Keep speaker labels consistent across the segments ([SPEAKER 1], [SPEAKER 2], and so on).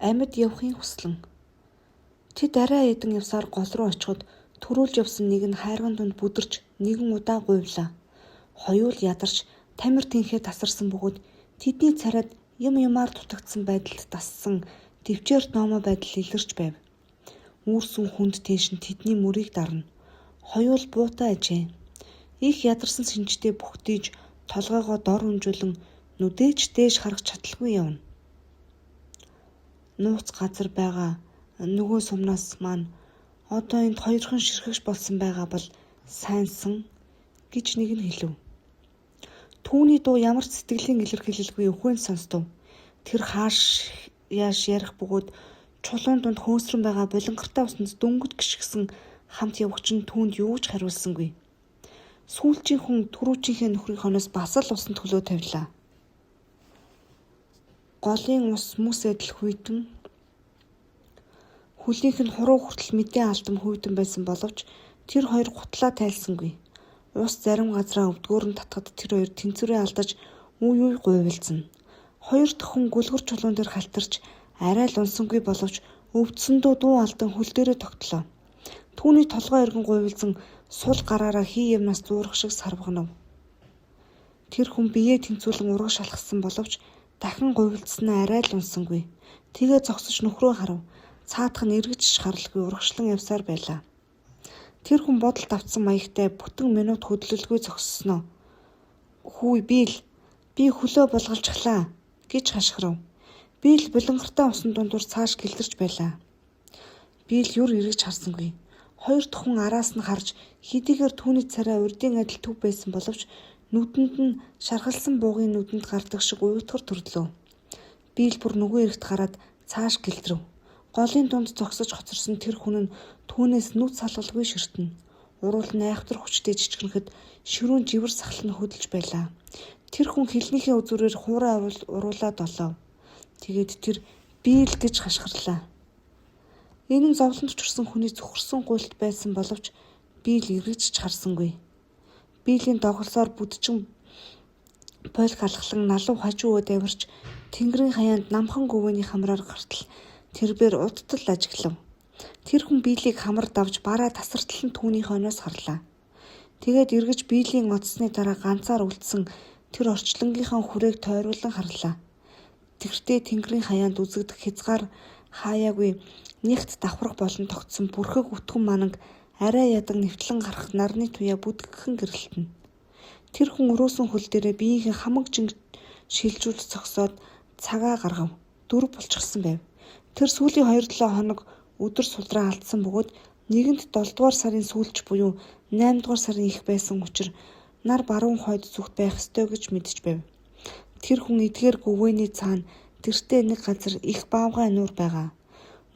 [SPEAKER 1] Амьд явахын хүслэн. Тэд арай эдэн явсаар гол руу очиход төрүүлж явсан нэг нь хайрган дунд бүдэрч нэгэн удаа гуйвлаа. Хоёул ядарч тамир тэнхээ тасарсан бөгөөд тэдний царайд юмар дутагдсан байдалд дассан төвчээр номоо байдал илэрч байв. Үүрсэн хүнд тэншин тэдний мөрийг дарна. Хоёул буутай ажээ. Их ядарсан шинжтэй бүхтийж толгойгоо дор унжуулан нүдээч дээш харах чадалгүй явна. Нууц газар байгаа нөгөө сумнаас маань одоо энд хоёрхан ширхэгч болсон байгаа бол сайнсан гэж нэг нь хэлв. Түүний дуу ямар ч сэтгэлийн илэрхийлэлгүй өхөн сонсдов. Тэр хааш яаш ярих бөгөөд чулуун дунд хөөсрөн байгаа болонгортой усанд дөнгөж гიშгсэн хамт явагч нь түүнд юу ч хариулсангүй. Сүүлчийн хүн түрүүчийнхээ нөхрийн хоноос бас л усанд хөлөө тавилаа. Голын ус мүс эдэл хүйтэн хөлийнх нь хуруу хүртэл мэдээ алдам хүйтэн байсан боловч тэр хоёр гутлаа тайлсангүй. Ус зарим газраа өвдгөөр нь татхад тэр хоёр тэнцвэрээ алдаж үе гуйвалцсан. Хоёр дахь хүн гүлгэр чулуун дээр халтарч арай л унсангүй боловч өвдсөндөө дуу алдан хөл дээрээ тогтлоо. Түүний толгой эргэн гуйвалзан сул гараараа хий юмнаас зуурах шиг сарвгнав. Тэр хүн биеэ тэнцвүүлэн ураг шалгасан боловч дахин гуйвалцсан арай л унсангүй. Тэгээ зогсож нөхрөө харав. Цаадах нь эргэж шаралгүй урагшлан явсаар байлаа. Тэр хүн бодолд автсан маягтай бүтэн минут хөдлөлгүй зогссноо. Хүү би хөлөө булгалжглаа гэж хашгирав. Би л болонгортой усан дундуур цааш гэлдэрч байлаа. Би л юр эргэж харсангүй. Хоёр дахь хүн араас нь харж хэдийгээр түүний царай урдын адил төв байсан боловч нүдэнд нь шархалсан буугийн нүдэнд гардаг шиг уйтгар төрлөө. Би л бүр нөгөө эрэгт гараад цааш гэлдрэв. Голын дунд зогсож хоцорсон тэр хүн нь түүнээс нүд салгалгүй ширтэн. Уруул нь айхтар хүчтэй жичгэнэхэд ширүүн живэр сахал нь хөдөлж байлаа. Тэр хүн хэлнийхээ үзүүрээр хуурай уруулаад олов. Тэгээд тэр би л гэж хашгирлаа. Энэ нь зовлонд чурсан хүний зүхэрсэн гуйлт байсан боловч би л эргэж ч харсангүй. Биелийн доголсоор бүдчин польк алхлан налуу хажуу өөд авирч тэнгэрийн хаяанд намхан гүвэний хамраар гартал тэрбээр удтал ажиглав. Тэр хүн биелийг хамар давж бараа тасартал нь түүний хойноос харлаа. Тэгээд эргэж биелийн оцсны дараа ганцаар үлдсэн тэр орчлонгийнхаа хүрээг тойруулан харлаа. Тэгвэртээ тэнгэрийн хаяанд үзэгдэх хязгаар хаяагүй нэгт давхрах болон тогтсон бүрхэг үтгэн мананг арай ядан нэвтлэн гарах нарны туяа бүдгхэн гэрэлтэн. Тэр хүн өрөөсөн хөл дээрээ биеийнхээ хамаг жинг шилжүүлж зогсоод цагаа гаргав. Дөрв булчилсан байв. Тэр сүүлийн 2-7 хоног өдөр сулраа алдсан бөгөөд нэгэнт 7 дугаар сарын сүүлч буюу 8 дугаар сарын их байсан учраас нар баруун хойд зүгт байх ёстой гэж мэдэж байв. Тэр хүн эдгээр гүвэний цаана тэртээ нэг газар их баавгай нуур байгаа.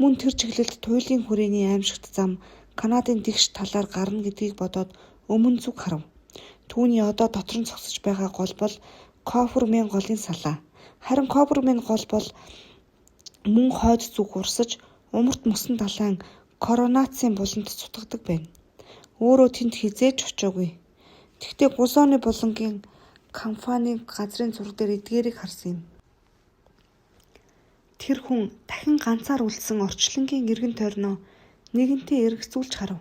[SPEAKER 1] Мөн тэр чиглэлд туйлын хүрээний аимшигт зам Канадын дэгш талаар гарна гэдгийг бодоод өмнө зүг харав. Түүний одоо дотор нь зогсож байгаа гол бол Кофермен голын салаа. Харин Кофермен гол бол мөн хойд зүг урсаж умарт мөсөн далайн коронацийн буланд цутгадаг байна. Өөрөө тэнд хизээж очоогүй. Тэгтээ Гузооны булангийн компани газрын зураг дээр эдгээрийг харсан юм. Тэр хүн дахин ганцаар үлдсэн орчлонгийн эргэн тойрноо нэгэнтээ эргэцүүлж харав.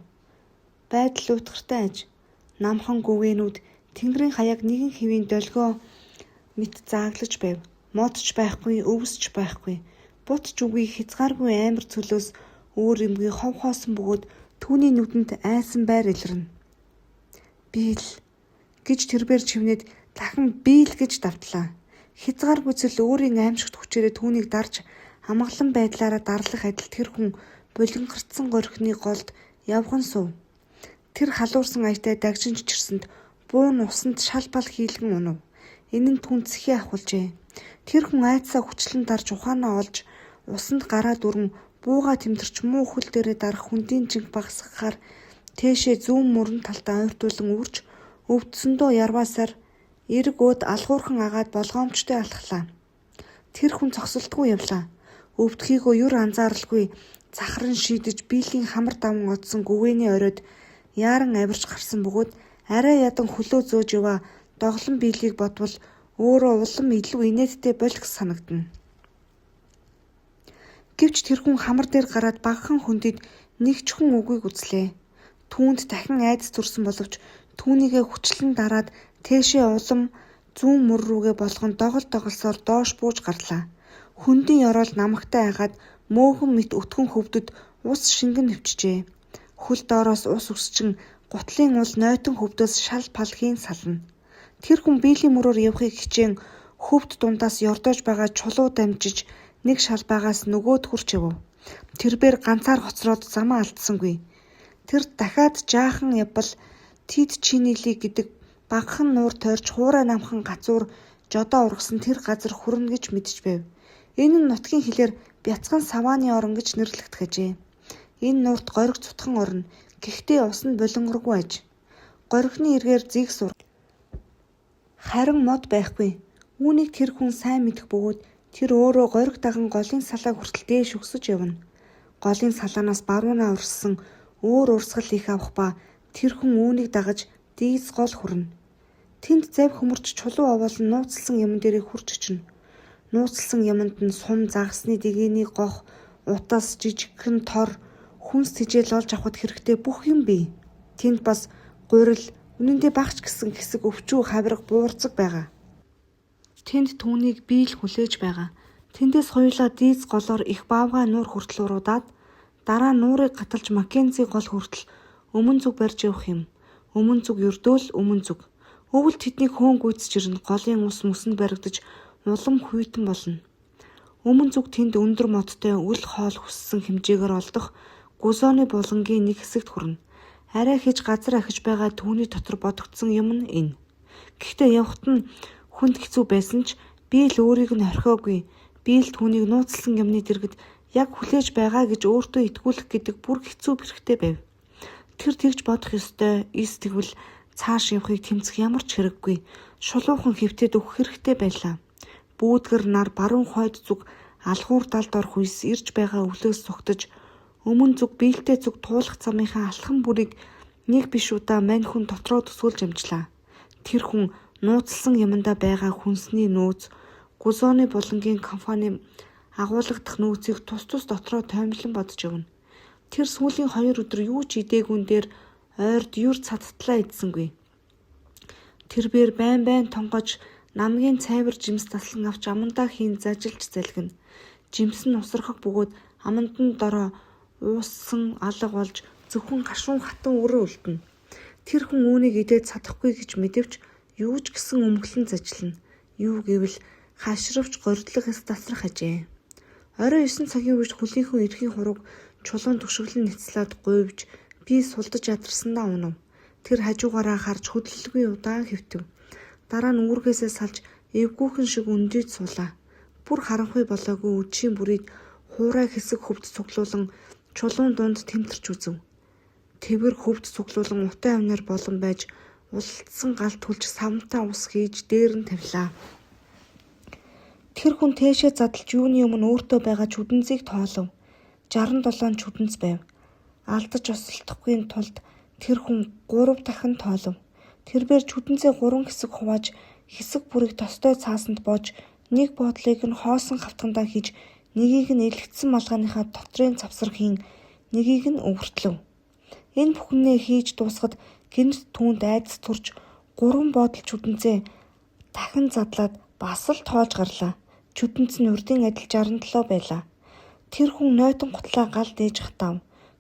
[SPEAKER 1] Байдал уйтгартай аж. Намхан гүвэнүүд тэнгэрийн хаяг нэгэн хэвийн долгио мэт зааглаж байв. Модч байхгүй, өвсч байхгүй. Бутч үгүй хязгааргүй амар цөлөөс өөр юмгүй хов хоосон бөгөөд түүний нүдэнд айсан байр илэрнэ. Бийл гэж тэрбээр чивнээд дахин бийл гэж давтлаа. Хязгааргүй цөл өөрийн аимшигт хүчээрээ түүнийг дарж амгалан байдлаараа дарлах адил тэр хүн булгангартсан горхины голд явган сув. Тэр халуурсан аятай дагжинж чирсэнд буун усанд шалбал хийлгэн унав. Энэ нь түн цэхий ахуулжээ. Тэр хүн айцсаа хүчлэн дарж ухаанаа олж усанд гараа дүрэн бууга тэмтэрч муу хөл дээрээ дарах хүндийн жинг багасгахаар тээшээ зүүн мөрөн талдаа ойртуулан үрж өвдсөндөө ярваасаар эрг өөд алхуурхан агаад болгоомжтой алхлаа. Тэр хүн цогсолтгүй явлаа. Өвдөхийгөө юр анзааралгүй цахран шийдэж биелийн хамар даван одсон гүвэний оройд яаран авирч гарсан бөгөөд арай ядан хөлөө зөөж яваа доглон биелийг бодвол өөрөө улам илүү инээдтэй болох санагдана. Гэвч тэр хүн хамар дээр гараад багахан хүндэд нэг ч хүн үгийг үзлээ. Түүнд дахин айдас төрсөн боловч түүнийгээ хүчлэн дараад тээшээ улам зүүн мөр рүүгээ болгон доголсоор доош бууж гарлаа. Хөндийн ёроол намагтай айгаад мөөхөн мэт өтгөн хөвдөд ус шингэн нэвчжээ. Хөл доороос ус өсчин гутлын ул нойтон хөвдөөс шал пал хийн сална. Тэр хүн биелийн мөрөөр явахыг хичээн хөвд дундаас ёрдоож байгаа чулуу дамжиж нэг шалбаагаас нөгөөд хурч явв. Тэрбээр ганцаар хоцроод замаа алдсангүй. Тэр дахиад жаахан явбал Тид Чинили гэдэг багахан нуур тойрч хуурай намхан гацуур жодоо ургасан тэр газар хүрнэ гэж мэдж байв. Энэ нь нутгийн хэлээр бяцхан савааны орон гэж нэрлэгдэхжээ. Энэ нуурт гориг цутхан орно. Гэхдээ ус нь болонгоргүй аж. Горигны эргээр зиг сур. Харин мод байхгүй. Үүнийг тэр хүн сайн мэдэх бөгөөд тэр өөрөө гориг даган голын салааг хүртэл дээш өсөж явна. Голын салаанаас баруунаа урссан өөр урсгал их авах ба тэр хүн үүнийг дагаж дийц гол хүрнэ. Тэнд завь хөмөрч чулуу овоолн нууцлсан юм дээрээ хурж очино. Нууцлсан юмд нь сум загасны дэгэний гох, утас, жижигхэн тор, хүнс тижэл олж авахд хэрэгтэй бүх юм бий. Тэнд бас гурил, үнэндээ багч гэсэн хэсэг өвчүү хавирга буурцаг байгаа. Тэнд түүнийг бий л хүлээж байгаа. Тэндээс хоёулаа дийц голоор их баавгай нуур хүртэл уруудаад дараа нуурыг гаталж Маккензи гол хүртэл өмнө зүг барьж явах юм. Өмнө зүг ердөөл өмнө зүг. Өвөл тэднийг хөөн гүйцэж ирнэ. Голын ус мөсөнд баригдаж улам хүйтэн болно. Өмнө зүг тэнд өндөр модтой үл хоол хүссэн хэмжээгээр олдох гузооны булангийн нэг хэсэгт хүрнэ. Арай хийж газар ахиж байгаа түүний дотор бодогдсон юм нь энэ. Гэхдээ явхад нь хүнд хэцүү байсан ч би л өөрийг нь орхиогүй. Би л түүнийг нууцлсан юмны дэргэд яг хүлээж байгаа гэж өөртөө итгүүлэх гэдэг бүр хэцүү бэрхтээ байв. Тэр тэгж бодох ёстой. Эс тэгвэл цааш явахыг тэмцэх ямар ч хэрэггүй. Шулуухан хөвтөд өгөх хэрэгтэй байлаа. Бүүдгэр нар баруун хойд зүг алхуур далд орох үес ирж байгаа өвлөөс цугтаж өмнө зүг биелтэй зүг туулах замынхаа алхам бүрийг нэг биш удаа мань хүн дотроо төсөөлж амжлаа. Тэр хүн нууцлсан юмдаа байгаа хүнсний нөөц, гузооны булангийн компани агуулгадах нөөцийг тус дотроо тоомлон бодож явна. Тэр сүүлийн 2 өдөр юу ч идээгүүн дээр ойрд юр цадтлаа идсэнгүй. Тэрбээр байн тонгож намгийн цайвар жимс таслан авч амандаа хийн зажилж залгина. Жимс нь усрахаг бөгөөд амандын дороо ууссан алга болж зөвхөн гашуун хатан өрөө үлдэнэ. Тэр хүн үүнийг идээд садахгүй гэж мэдвч юу ч гэсэн өмглөн зажлна. Юу гэвэл хашравч горьдлох эс тасрах ажээ. Орой 9 цагийн үед хөлийнхөө эрхийн хурууг чулуун түшиглэн нэцлээд гуйвж би сулдаж ядарсандаа унав. Тэр хажуугаараа харж хөдлөлгүй удаан хэвтэв. Дараа нь үүргээсээ салж эвгүйхэн шиг өндийж суулаа. Бүр харанхуй болоогүй үдшийн бүрийг хуурай хэсэг хөвд цуглуулан чулуун дунд тэмтэрч үзв. Тэвэр хөвд цуглуулан утай амнаар болон байж улцсан гал түлж савнтаа ус хийж дээр нь тавилаа. Тэр хүн тээшээ задлж юуны өмнө өөртөө байгаа чүдэнзийг тоолов. 67 чүдэнц байв. Алдаж осолдохгүй тулд тэр хүн 3 дахин тоолов. Тэрбээр чүдэнцээ 3 хэсэг хувааж хэсэг бүрийг тостой цаасанд боож нэг боодлыг нь хоосон хавтгандаа хийж нэгийг нь элэгдсэн малгайныхаа дотрын завсар хийн нэгийг нь өвөртлөв. Энэ бүхнээ хийж дуусгад гэнэт түүнд айдас турж 3 боодлол чүдэнцээ дахин задлаад бас л тоолж гарлаа. Чүдэнц нь урдын адил 67 байлаа. Тэр хүн нойтон гутлаа гал дээж хатав.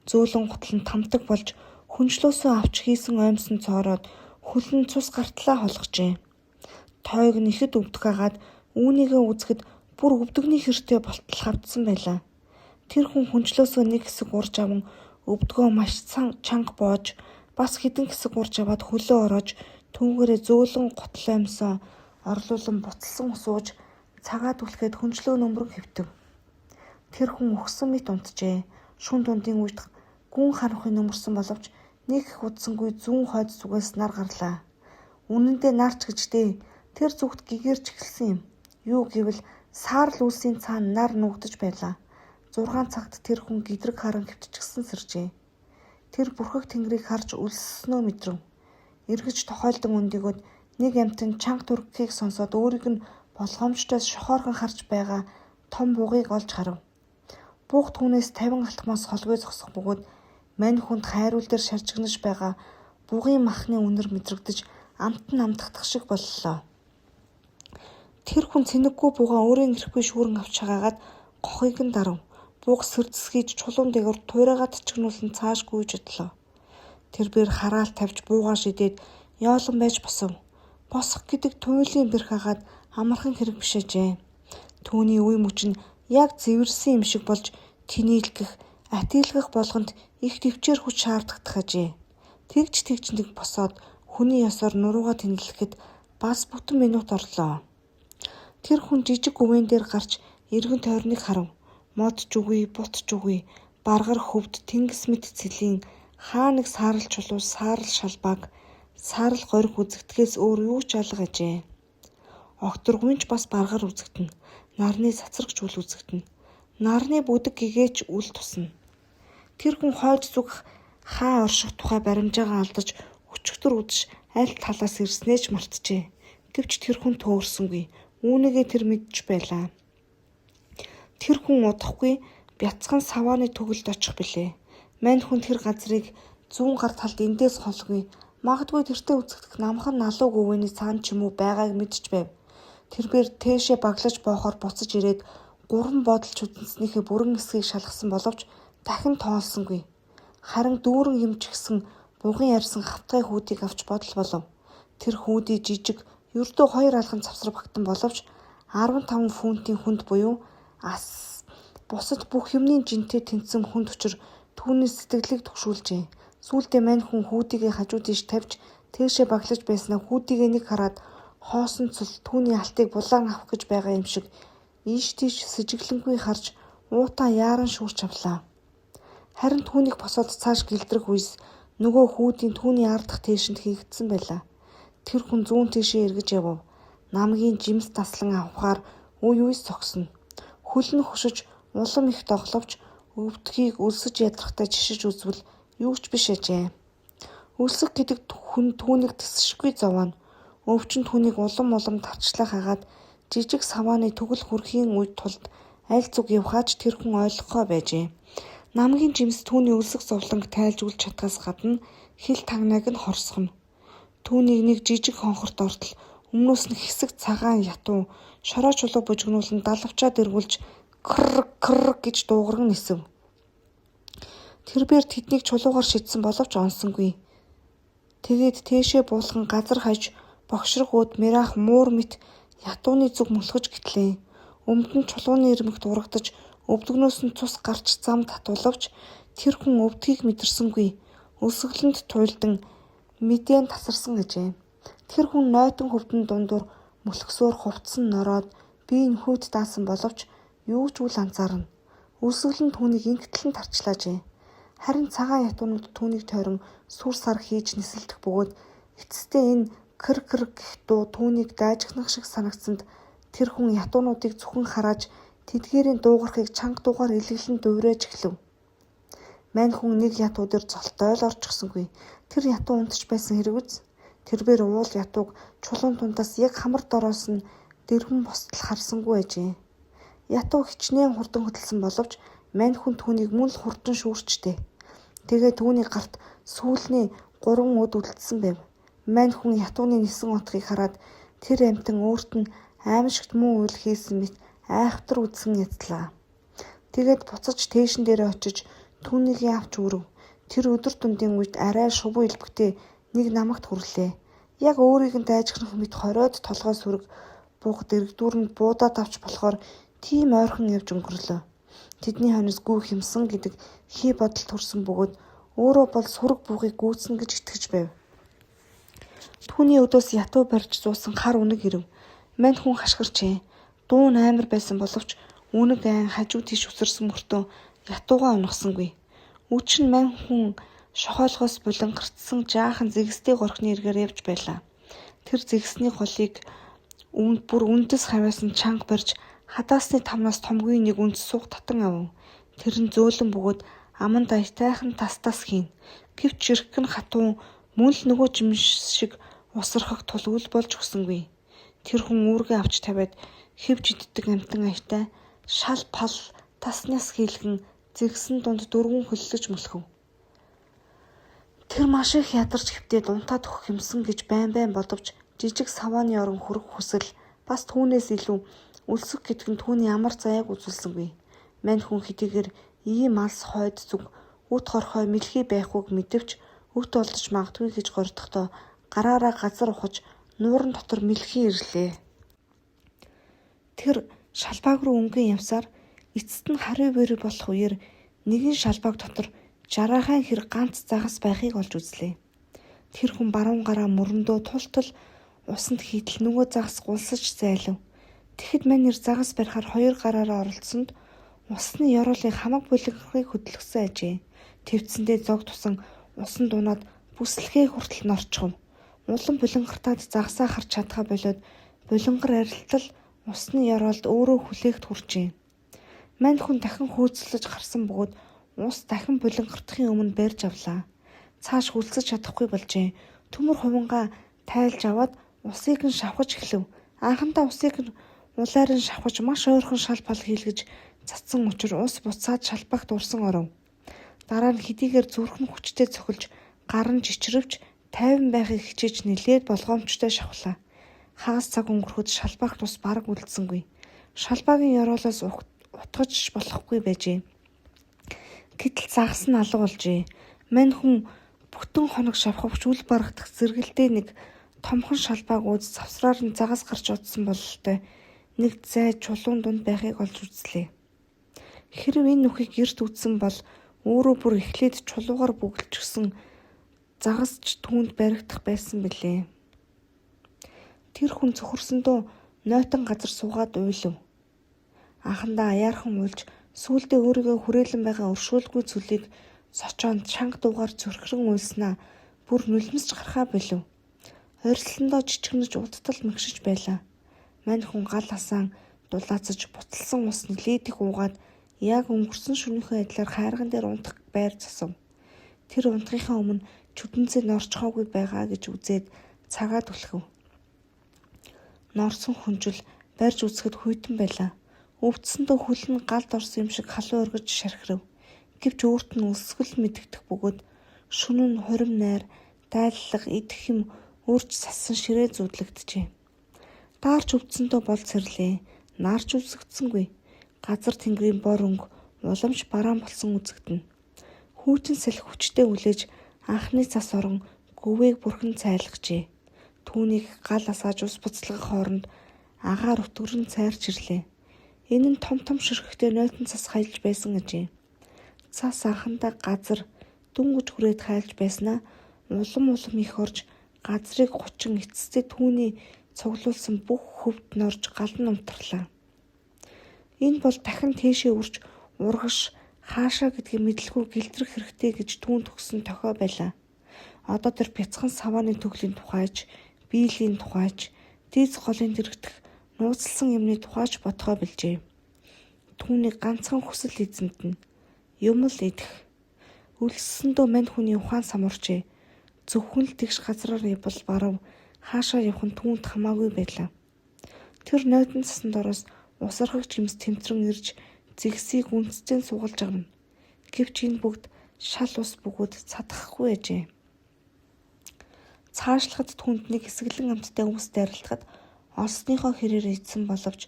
[SPEAKER 1] Зөөлөн гутал нь тамтаг болж хүнчлөөсөө авч хийсэн оймсон цоороод хөлн цус гартлаа холгожээ. Тойг нь ихэд өвдөх агаад үүнийгээ үзэхэд бүр өвдөгний хэртэй болтол хавдсан байлаа. Тэр хүн хүнчлөөсөө нэг хэсэг урж аван өвдгөө маш чанга боож бас хэдэн хэсэг урж аваад хөлөө ороож түүгээрээ зөөлөн гутал оймсоо орлуулан буцалсан сууж цагаад үлхээд хүнчлөө нөмрөн хэвтэв. Тэр хүн өгсөн мэт унтжээ. Шүн дундын үед гүн харанхуй нөмөрсөн боловч нэг их удсангүй зүүн хойд зүгээс нар гарлаа. Үнэндээ нарч гэжтэй тэр зүгт гэгэрч эхэлсэн юм. Юу гэвэл саарл үлсийн цаана нар нүгдэж байлаа. 6 цагт тэр хүн гидрэг харан хөвтчихсэн сэржээ. Тэр бүрхэг тэнгэрийг харж үлсснөө мэдрэв. Эргэж тохойлдон өндөгөөд нэг амтэн чанга түргэхийг сонсоод өөрийг нь болгоомжтойс шохоорхон харж байгаа том бугыг олж харав. Буух түүнээс 50 алтмаас холгүй зогсох бөгөөд мань хүнд хайруул дээр шаржигнаж байгаа бугын махны үнэр мэдрэгдэж амт нь амтдах шиг боллоо. Тэр хүн цэнэггүй бугаа өөрийн эрэхгүй шүүрэн авч хагаагаад гохыг нь дарав. Бууг сэрдэсгийж чулуун дээгүүр туйраагаад чигнүүлэн цааш гүйж одлоо. Тэрбээр хараал тавьж буугаа шидээд яолон байж босов. Босох гэдэг туйлын бэрх хагаад амархан хэрэг биш ажээ. Түүний үе мөч нь яг зэвэрсэн юм шиг болж тэнийлгэх, атийлгах болгонд их төвчээр хүч шаарддаг ажээ. Тэгж нэг босоод хүний ёсоор нуруугаа тэнэлэхэд бас бүтэн минут орлоо. Тэр хүн жижиг гүвэн дээр гарч эргэн тойрныг харав. Мод жугүй, бут жугүй, баргар хөвд тэнгис мэт цэлийн хаа нэг саарал чулуу, саарал шалбааг, саарал гориг үзэгдэхээс өөр юу ч алга ажээ. Огторгуйч бас баргар үзэгдэнэ. Нарны цацрагч үл үзэгдэнэ. Нарны бүдэг гэгээч үл тусна. Тэр хүн хойд зүг хаа орших тухай баримжаагаа алдаж өчигдөр үдш аль талаас ирснээ ч мартжээ. Гэвч тэр хүн төөрсөнгүй. Үүнийгээ тэр мэдж байлаа. Тэр хүн удахгүй бяцхан савааны төгөлд очих билээ. Мань хүн тэр газрыг зүүн гар талд эндээс холгүй. Магадгүй тэртээ үзэгдэх намхан налуу гүвэний цаан ч юм уу байгааг мэдж байв. Тэрбээр тээшээ баглаж боохоор буцаж ирээд 3 бодолч үдэнснийхээ бүрэн эсгийг шалгасан боловч дахин тоолсонгүй. Харин дүүрэн юмч гисэн бугын ярьсан хавтгай хүүдийг авч бодол болов. Тэр хүүдий жижиг, ердөө 2 алган цавсар багтан боловч 15 фунтын хүнд буюу ас бусад бүх юмны жинтэй тэнцсэн хүнд учир түүний сэтгэлийг түгшүүлжээ. Сүүлдээ мань хүн хүүдийгээ хажуу тийш тавьж тээшээ баглаж байснаа хүүдийгээ нэг хараад хоосон цол түүний алтыг булаан авах гэж байгаа юм шиг ийш тийш сэжиглэнгүй харж уутаа яаран шүүрч авлаа. Харин түүнийг босоод цааш гэлдрэх үес нөгөө хүүдийн түүний ардах тээшинд хийгдсэн байлаа. Тэр хүн зүүн тийшээ эргэж явв. Намгийн жимс таслан авахаар үе үес зогсно. Хөл нь хушиж улам их догловч өвдгийг өлсөж ядрахтай жишиж үзвэл юу ч биш ажээ. Өлсөх гэдэг хүн түүнийг тэсшгүй зовоно. Өвчин түүнийг улам тарчлах хагаад жижиг савааны төгөл хүрхийн үед тулд аль зүг явхаач тэр хүн ойлгохоо байжээ. Намгийн жимс түүний өлсөх зовлонг тайлж үлж чадхаас гадна хил тагнаг нь хорсгоно. Түүнийг нэг жижиг хонхорт ортол өмнөөс нь хэсэг цагаан ятуу шороо чулуу бужигнуулан далавчаад эргүүлж кр гэж дуугарган нисэв. Тэрбээр тэднийг чулуугаар шидсэн боловч онсонгүй. Тэгээд тээшээ буулган газар хаяж богшрох үүд мэрах муур мэт ятууны зүг мөлхөж гэтлээ. Өмд нь чулууны ирмэгт урагдаж өвдгнөөс нь цус гарч зам татуулавч тэр хүн өвдгийг мэдэрсэнгүй. Өсгөлөнд туйлдан мэдэн тасарсан ажээ. Тэр хүн нойтон хөвдөн дундуур мөлхсөөр хувцсан нороод биеийн хүйт даасан боловч юу ч үл анзаарна. Өсгөл нь түүнийг ингэтлэн тарчлаажээ. Харин цагаан ятуунууд түүнийг тойрон сүр сар хийж нисэлдэх бөгөөд эцэстээ энэ кр гэх дуу түүнийг дайжгнах шиг санагцсанд тэр хүн ятуунуудыг зөвхөн харааж тэдгээрийн дуугархыг чанга дуугаар илэглэн дуурайж эхлэв. Мань хүн нэг ятуу дээр золтой л орчихсонгүй. Тэр ятуу унтж байсан хэрэг үз. Тэрбээр уул ятууг чулуун тундаас яг хамар дороос нь дэрхэн бостол харсангүй ажээ. Ятуу хичнээн хурдан хөдөлсөн боловч мань хүн түүнийг мөн л хурдан шүүрчтэй. Тэгээ түүний гарт сүүлний 3 өд үлдсэн байв. Мань хүн ятууны нисэн утгыг хараад тэр амтан өөрт нь аимшигт муу үйл хийсэн мэт айхтар үзсэн яздлаа. Тэгээд буцаж тээшин дээрээ очиж түүнийг авч өрөв. Тэр өдөр дундын үед арай шувуу илбэгтэй нэг намагт хүрлээ. Яг өөрийг нь дайжгнах мэт хориод толгой сүрэг буух дэрэгдүүрэнд буудаад авч болохоор тийм ойрхон явж өнгөрлөө. Тэдний хойноос гүү хэмсэн гэдэг хий бодол төрсөн бөгөөд өөрөө бол сүрэг буугыг гүйцэн гэж итгэж байв. Түүний өдөөс ятуу барьж зуусан хар үнэг ирэв. Мань хүн хашгирчээ. Дуун амар байсан боловч үнэг айн хажуу тийш үсэрсэн мөртөө ятуугаа унахсангүй. Үчин мань хүн шохоолгоос булангарцсан жаахан зэгстэй горхны эргээр явж байлаа. Тэр зэгсний голыг бүр үндэс хавьяас нь чанга барьж хадаасны тамнаас томгүй нэг үндэс суух татан авав. Тэр нь зөөлөн бөгөөд аман дайтайхан тас хийн. Гэвч ирэх нь хатуу мөн л нөгөө жимс шиг усрахах тул үл болж өгсөнгүй. Тэр хүн үүргээ авч тавиад хэвж иддэг амтан аятай шал пал таснаас хийлгэн зэгсэн дунд дөрвөн хөллөж мөлхөв. Тэр маш их ядарч хэвтээд унтаад өгөх юмсан гэж байн бодовч жижиг савааны орон хүрэх хүсэл бас түүнээс илүү өлсөх гэдг нь түүний амар заяаг үзүүлсэнгүй. Мань хүн хэдийгээр ийм алс хойд зүг үт хорхой мэлхий байхуйг мэдвч өвт олдож магадгүй гэж гордохдоо гараараа газар ухаж нууран дотор мэлхий ирлээ. Тэр шалбааг руу өнгөн явсаар эцэст нь хариу бэрэг болох үеэр нэгэн шалбааг дотор жараахан хэрэг ганц загас байхыг олж үзлээ. Тэр хүн баруун гараа мөрөндөө тултал усанд хийтэл нөгөө загас гулсаж зайлав. Тэгэхэд мань нэр загас барихаар хоёр гараараа оролцсонд усны ёроолын хамаг буланхыг хөдөлгсөн ажээ. Твцэндээ зог тусан усан дунаад бүслэхээ хүртэл норчхов. Улан булангартаад загасаа харж чадхаа болоод булангар арилтал усны ёроолд өөрөө хүлээгт хүрчээ. Мань хүн дахин хөөцлөж гарсан бөгөөд ус дахин булангартахын өмнө барьж авлаа. Цааш хүлцэж чадахгүй болжээ. Төмөр хувангаа тайлж аваад усыг нь шавхаж эхлэв. Анхандаа усыг нь улайр нь шавхаж маш ойрхон шал пал хийлгэж цацсан учир ус буцаад шалбагт урсан оров. Дараа нь хэдийгээр зүрх нь хүчтэй цохилж гар нь жичрэвч тайван байхыг хичээж нэлээд болгоомжтой шавхлаа. Хагас цаг өнгөрөхөд шалбагт ус бараг үлдсэнгүй. Шалбаагийн ёроолоос утгаж болохгүй байжээ. Гэтэл загас нь алга болжээ. Мань хүн бүтэн хоног шавхавч үл барагдах зэрэгэлдээ нэг томхон шалбааг ууз завсраар нь загас гарч удсан бололтой нэг зай чулуун дунд байхыг олж үзлээ. Хэрэв энэ нүхийг эрт үзсэн бол өөрөө бүр эхлээд чулуугаар бүгэлжсэн загасч түүнд баригдах байсан билээ. Тэр хүн цөхөрсөндөө нойтон газар суугаад уйлав. Анхандаа аяархан уйлж сүүлдээ өөрийгөө хүрээлэн байгаа өршөөлгүй цөлийг сочоонд шанг дуугаар зөрхрөн уйлснаа бүр нулимсж гарахаа болив. Орилсондоо чичгэнэж удтал мэгшиж байлаа. Мань хүн гал хасаан дулаацаж буцалсан ус нэлээд их уугаад яг өнгөрсөн шөнөхийн адилаар хайрган дээр унтах байр засав. Тэр унтахынхаа өмнө чүдэнцээ норчхоогүй байгаа гэж үзээд цагаа түлхэв. Норсон хүнжил барьж үзэхэд хүйтэн байлаа. Өвдсөндөө хөл нь галд орсон юм шиг халуун өргөж шархирав. Гэвч өөрт нь өсгөл мэдэгдэх бөгөөд шөнө нь хурим найр, дайллага, идэх юм өөрч сассан ширээ зүудлэгджээ. Даарч өвдсөндөө бол сэрлээ. Наарч үзэгдсэнгүй. Газар тэнгэрийн бор өнгө уламж бараан болсон үзэгдэнэ. Хүйтэн салхи хүчтэй үлээж анхны цас орон гүвээг бүрхэн цайлгажээ. Түүнийг гал асааж ус буцалгах хооронд агаар өтгөрн цайрч ирлээ. Энэ нь том ширхэгтэй нойтон цас хайлж байсан гэжээ. Цас анхандаа газар дүнгэж хүрээд хайлж байснаа улам их орж газрыг 30 эцэстээ түүний цуглуулсан бүх хөвд норж гал нь унтарлаа. Энэ бол дахин тийшээ үрж ургаш хаашаа гэдгийг мэдлгүй гэлтрэх хэрэгтэй гэж түүнд өгсөн тохио байлаа. Одоо тэр бяцхан савааны төглийн тухайч, биелийн тухайч, дийц голын дэрэгдэх нууцлсан юмны тухайч бодхоо билжээ. Түүний ганцхан хүсэл эзэнд нь юм л идэх. Өлсөндөө мань хүний ухаан самуурчээ. Зөвхөн л тэгш газраар явбал барав хаашаа явах нь түүнд хамаагүй байлаа. Тэр нойтон цасанд ороос усархаг жимс тэмцрэн ирж зэгсийг үнцтэй суугалж авна. Гэвч энэ бүгд шал ус бөгөөд цадахгүй ажээ. Цаашлахад түүнд нэг хэсэглэн амттай өвс дайралтахад олсныхоо хэрээр идсэн боловч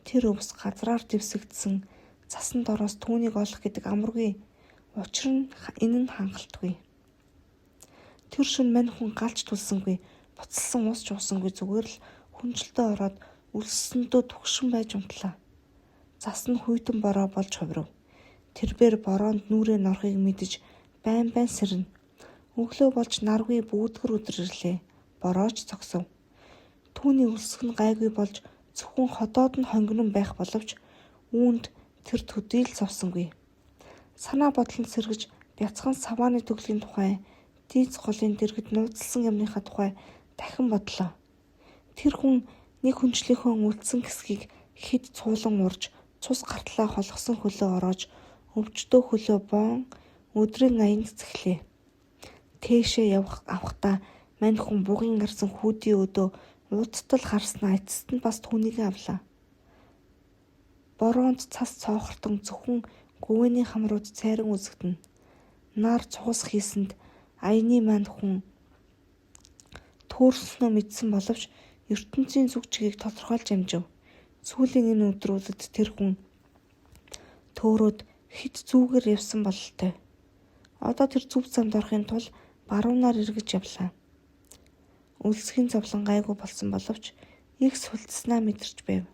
[SPEAKER 1] тэр өвс газраар дэвсэгдсэн цасанд ороос түүнийг олох гэдэг амаргүй. Учир нь энэ нь хангалтгүй. Тэр шөнө мань хүн галж түлсэнгүй, буцалсан ус ч уусангүй зүгээр л хүнжилтөө ороод өлссөндөө түгшин байж унтлаа. Зас нь хүйтэн бороо болж хувирав. Тэрбээр бороонд нүрээ норхыг мэдэж байн сэрнэ. Өглөө болж наргүй бүүдгэр өдөр ирлээ. Борооч цогсов. Түүний өлсөх нь гайгүй болж зөвхөн ходоод нь хонгинон байх боловч үүнд тэр төдий л зовсонгүй. Санаа бодлонд сэргэж бяцхан савааны төглийн тухай, дийц голын дэргэд нууцлсан юмныхаа тухай дахин бодлоо. Тэр хүн нэг хүнчлийнхөө үлдсэн хэсгийг хэд цуулан урж, цус гартлаа холгосон хөлөө ороож, өвчтөө хөлөө боон өдрийн аянд цэхлээ. Тээшээ авахдаа мань хүн бугын гарсан хүүдийн өдөө удтал харснаа эцэст нь бас түүнийг авлаа. бороонд цас цоохортон зөвхөн гүвэний хамрууд цайран үзэгдэнэ. Нар цугас хийсэнд аяны манд хүн төөрснөө мэдсэн боловч ертөнцийн зүг чигийг тодорхойлж амжив. Сүүлийн энэ өдрүүдэд тэр хүн төөрөөд хит зүүгээр явсан бололтой. Одоо тэр зүв замд орохын тулд баруунаар эргэж явлаа. Үлсгийн зовлон гайгүй болсон боловч их сүлдснаа мэдэрч байв.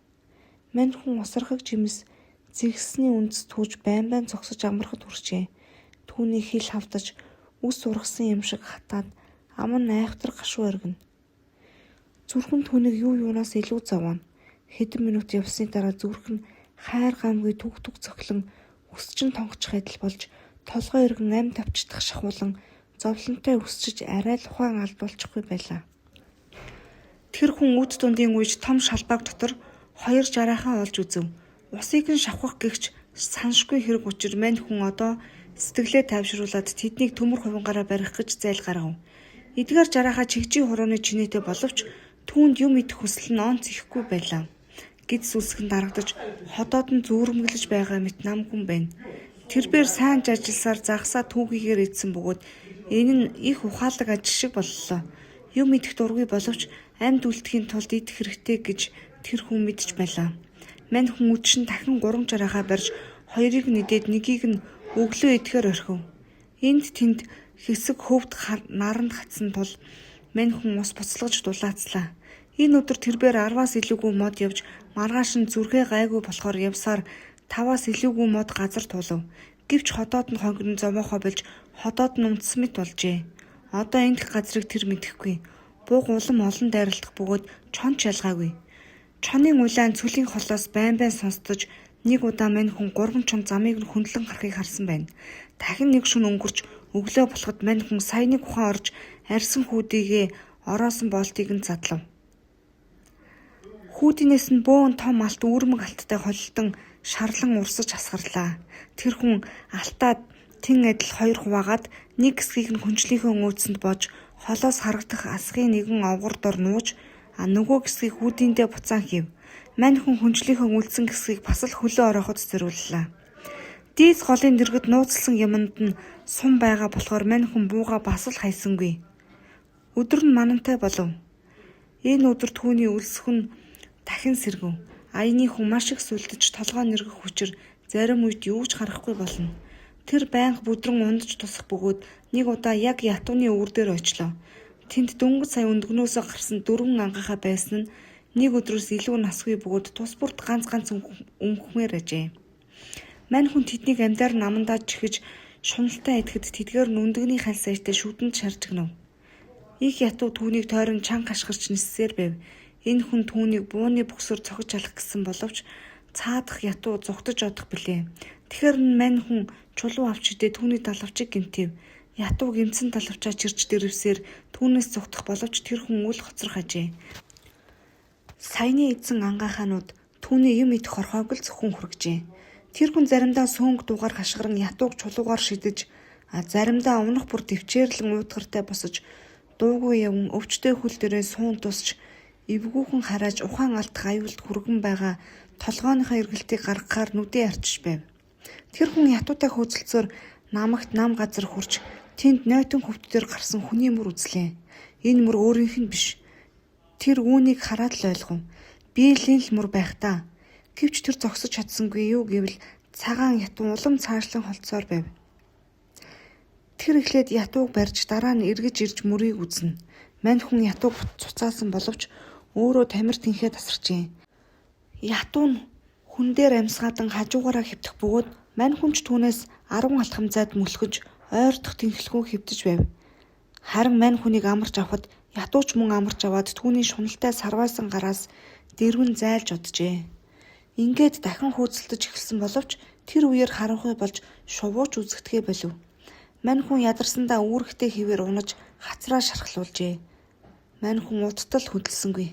[SPEAKER 1] Мань хүн усархаг жимс зэгсний үндэс түүж байн зогсож амархад хүрчээ. Түүний хил хавдаж үс ургасан юм шиг хатаад ам нь айхтар гашуу өргөнө. Зүрхэн түүнийг юу юунаас илүү завна. Хэдэн минут явсны дараа зүрх нь хайр гамгүй түг цоглон өсчин тонгочих адил болж толгой эргэн ам тавчдах шахуулан зовлонтой өсчиж арай л ухаан алдуулчихгүй байлаа. Тэр хүн үд дундын үеж том шалбааг дотор 2 жараахан олж үзв. Усыг нь шавхах гэгч саншгүй хэрэг учир мань хүн одоо сэтгэлээ тайвшруулад тэднийг төмөр хувингаараа барих гэж зайл гаргав. Эдгээр жарааха чигжийн хурууны чинээтэй боловч түүнд юм идэх хүсэл нь онц ихгүй байлаа. Гэд сүлсгэнд дарагдаж ходоод нь зүүрмэглэж байгаа мэт нам хүн байна. Тэрбээр сайн ажилласаар загсаа түүхийгээр идсэн бөгөөд энэ нь их ухаалаг ажил шиг боллоо. Юм идэх дургүй боловч амьд үлдэхийн тулд идэх хэрэгтэй гэж тэр хүн мэдж байлаа. Мань хүн үдшин дахин 3 жарааха барьж 2-ыг нэдээд нэгийг нь өглөө идэхээр орхив. Энд тэнд хэсэг хөвд наранд гацсан тул мань хүн ус буцалгаж дулаацлаа. Энэ өдөр тэрбээр 10-аас илүүгүй мод явж маргааш нь зүрхээ гайгүй болохоор явсаар 5-аас илүүгүй мод газар тулав. Гэвч ходоод нь хонгирн зовоохоо болж ходоод нь унтсан мэт болжээ. Одоо энэ газрыг тэр мэдэхгүй. Бууг улам олон дайралтах бөгөөд чонч ялгаагүй. Чонын улаан цөлийн холоос байн сонсдож нэг удаа мань хүн 3 чон замыг нь хөндлөн гарахыг харсан байна. Дахин нэг шөнө өнгөрч өглөө болоход мань хүн саяны ухаан орж арьсан хүүдийгээ ороосон болтыг нь задлав. Хүүдинээс нь бөөн том алт үүрмэг алттай холилдон шарлан урсаж асгарлаа. Тэр хүн алтаад тэн адил 2 хуваагаад нэг хэсгийг нь хүнчлийнхөө өөцөнд бож холоос харагдах асгын нэгэн овгор дор нууж нөгөө хэсгийг хүүдиндээ буцаан хийв. Мань хүн хүнчлийнхөө үлдсэн хэсгийг бас л хөлөө орооход зориуллаа. Дийс голын дэргэд нууцлсан юмд нь сум байгаа болохоор мань хүн бууга бас л хайсангүй. Өдөр нь манантай болов. Энэ өдөр түүний үлсэх нь дахин сэргэв. Аяны хүн маш их сүлдэж толгой нэргэх хүчээр зарим үед юу ч харахгүй болно. Тэр байнга бүдрэн ундаж тусах бөгөөд нэг удаа яг ятууны өвөр дээр очлоо. Тэнд дөнгөж сая өндгнөөсөө гарсан 4 ангаахаа байсан нь нэг өдрөөс илүү насгүй бөгөөд тус бүрт ганц өмхмээр ажээ. Мань хүн тэднийг амьдаар намандаа чихэж шуналтай идэхэд тэдгээр нүндгний хал сайжтай шүдэнд шаржигнав. Их ятуу түүнийг тойрон чанга хашгирч ниссээр байв. Энэ хүн түүнийг бууны бүксөөр цохиж алах гэсэн боловч цаадах ятуу зугтаж одох билээ. Тэгэхэр мань хүн чулуу авч идэ түүний далавчийг гэмтив. Ятуу гэмсэн далавчаа чирч дэрвсээр түүнээс зугтах боловч тэр хүн үл хоцрох ажээ. Саяны эзэн ангааханууд түүний юм идэх хорхоог л зөвхөн хүргэжээ. Тэр хүн заримдаа сөнг дугаар хашгиран ятууг чулуугаар шидэж, заримдаа унах бүр дэвчээрлэн уутгартай босож, дуугүй явн өвчтэй хөл дээрээ суун тусч, эвгүүхэн харааж ухаан алдах аюулд хүргэн байгаа толгойнхоо эргэлтийг гаргахаар нүдээ арчиж байв. Тэр хүн ятуутай хөөцөлцөөр намагт нам газар хурж, тэнд нойтон хөвт дээр гарсан хүний мөр үзлээ. Энэ мөр өөрийнх нь биш. Тэр үүнийг хараад л ойлгов. Би л энэ л мөр байх та. Гэвч тэр зогсож чадсангүй юу гэвэл цагаан ятуу улам цаашлан холцоор байв. Тэр эхлээд ятууг барьж дараа нь эргэж ирж мөрийг үзнэ. Мань хүн ятууг цуцаасан боловч өөрөө тамир тэнхээ тасарчээ. Ятуу нь хүн дээр амсгаадан хажуугаараа хэвтэх бөгөөд мань хүнч түүнээс 10 алхамцаад мөлхөж ойртох тэнхлэггүй хэвтэж байв. Харин мань хүнийг амарч авахд ятууч мөн амарч аваад түүний шуналтай сарвайсан гараас дэрвэн зайлж оджээ. Ингээд дахин хөөцөлдөж эхэлсэн боловч тэр үеэр харанхуй болж шувууч үзэгдэхээ болив. Мань хүн ядарсандаа үүрэгтэй хിവэр унаж хацраа шархлуулжээ. Мань хүн удтал хөдөлсөнгүй.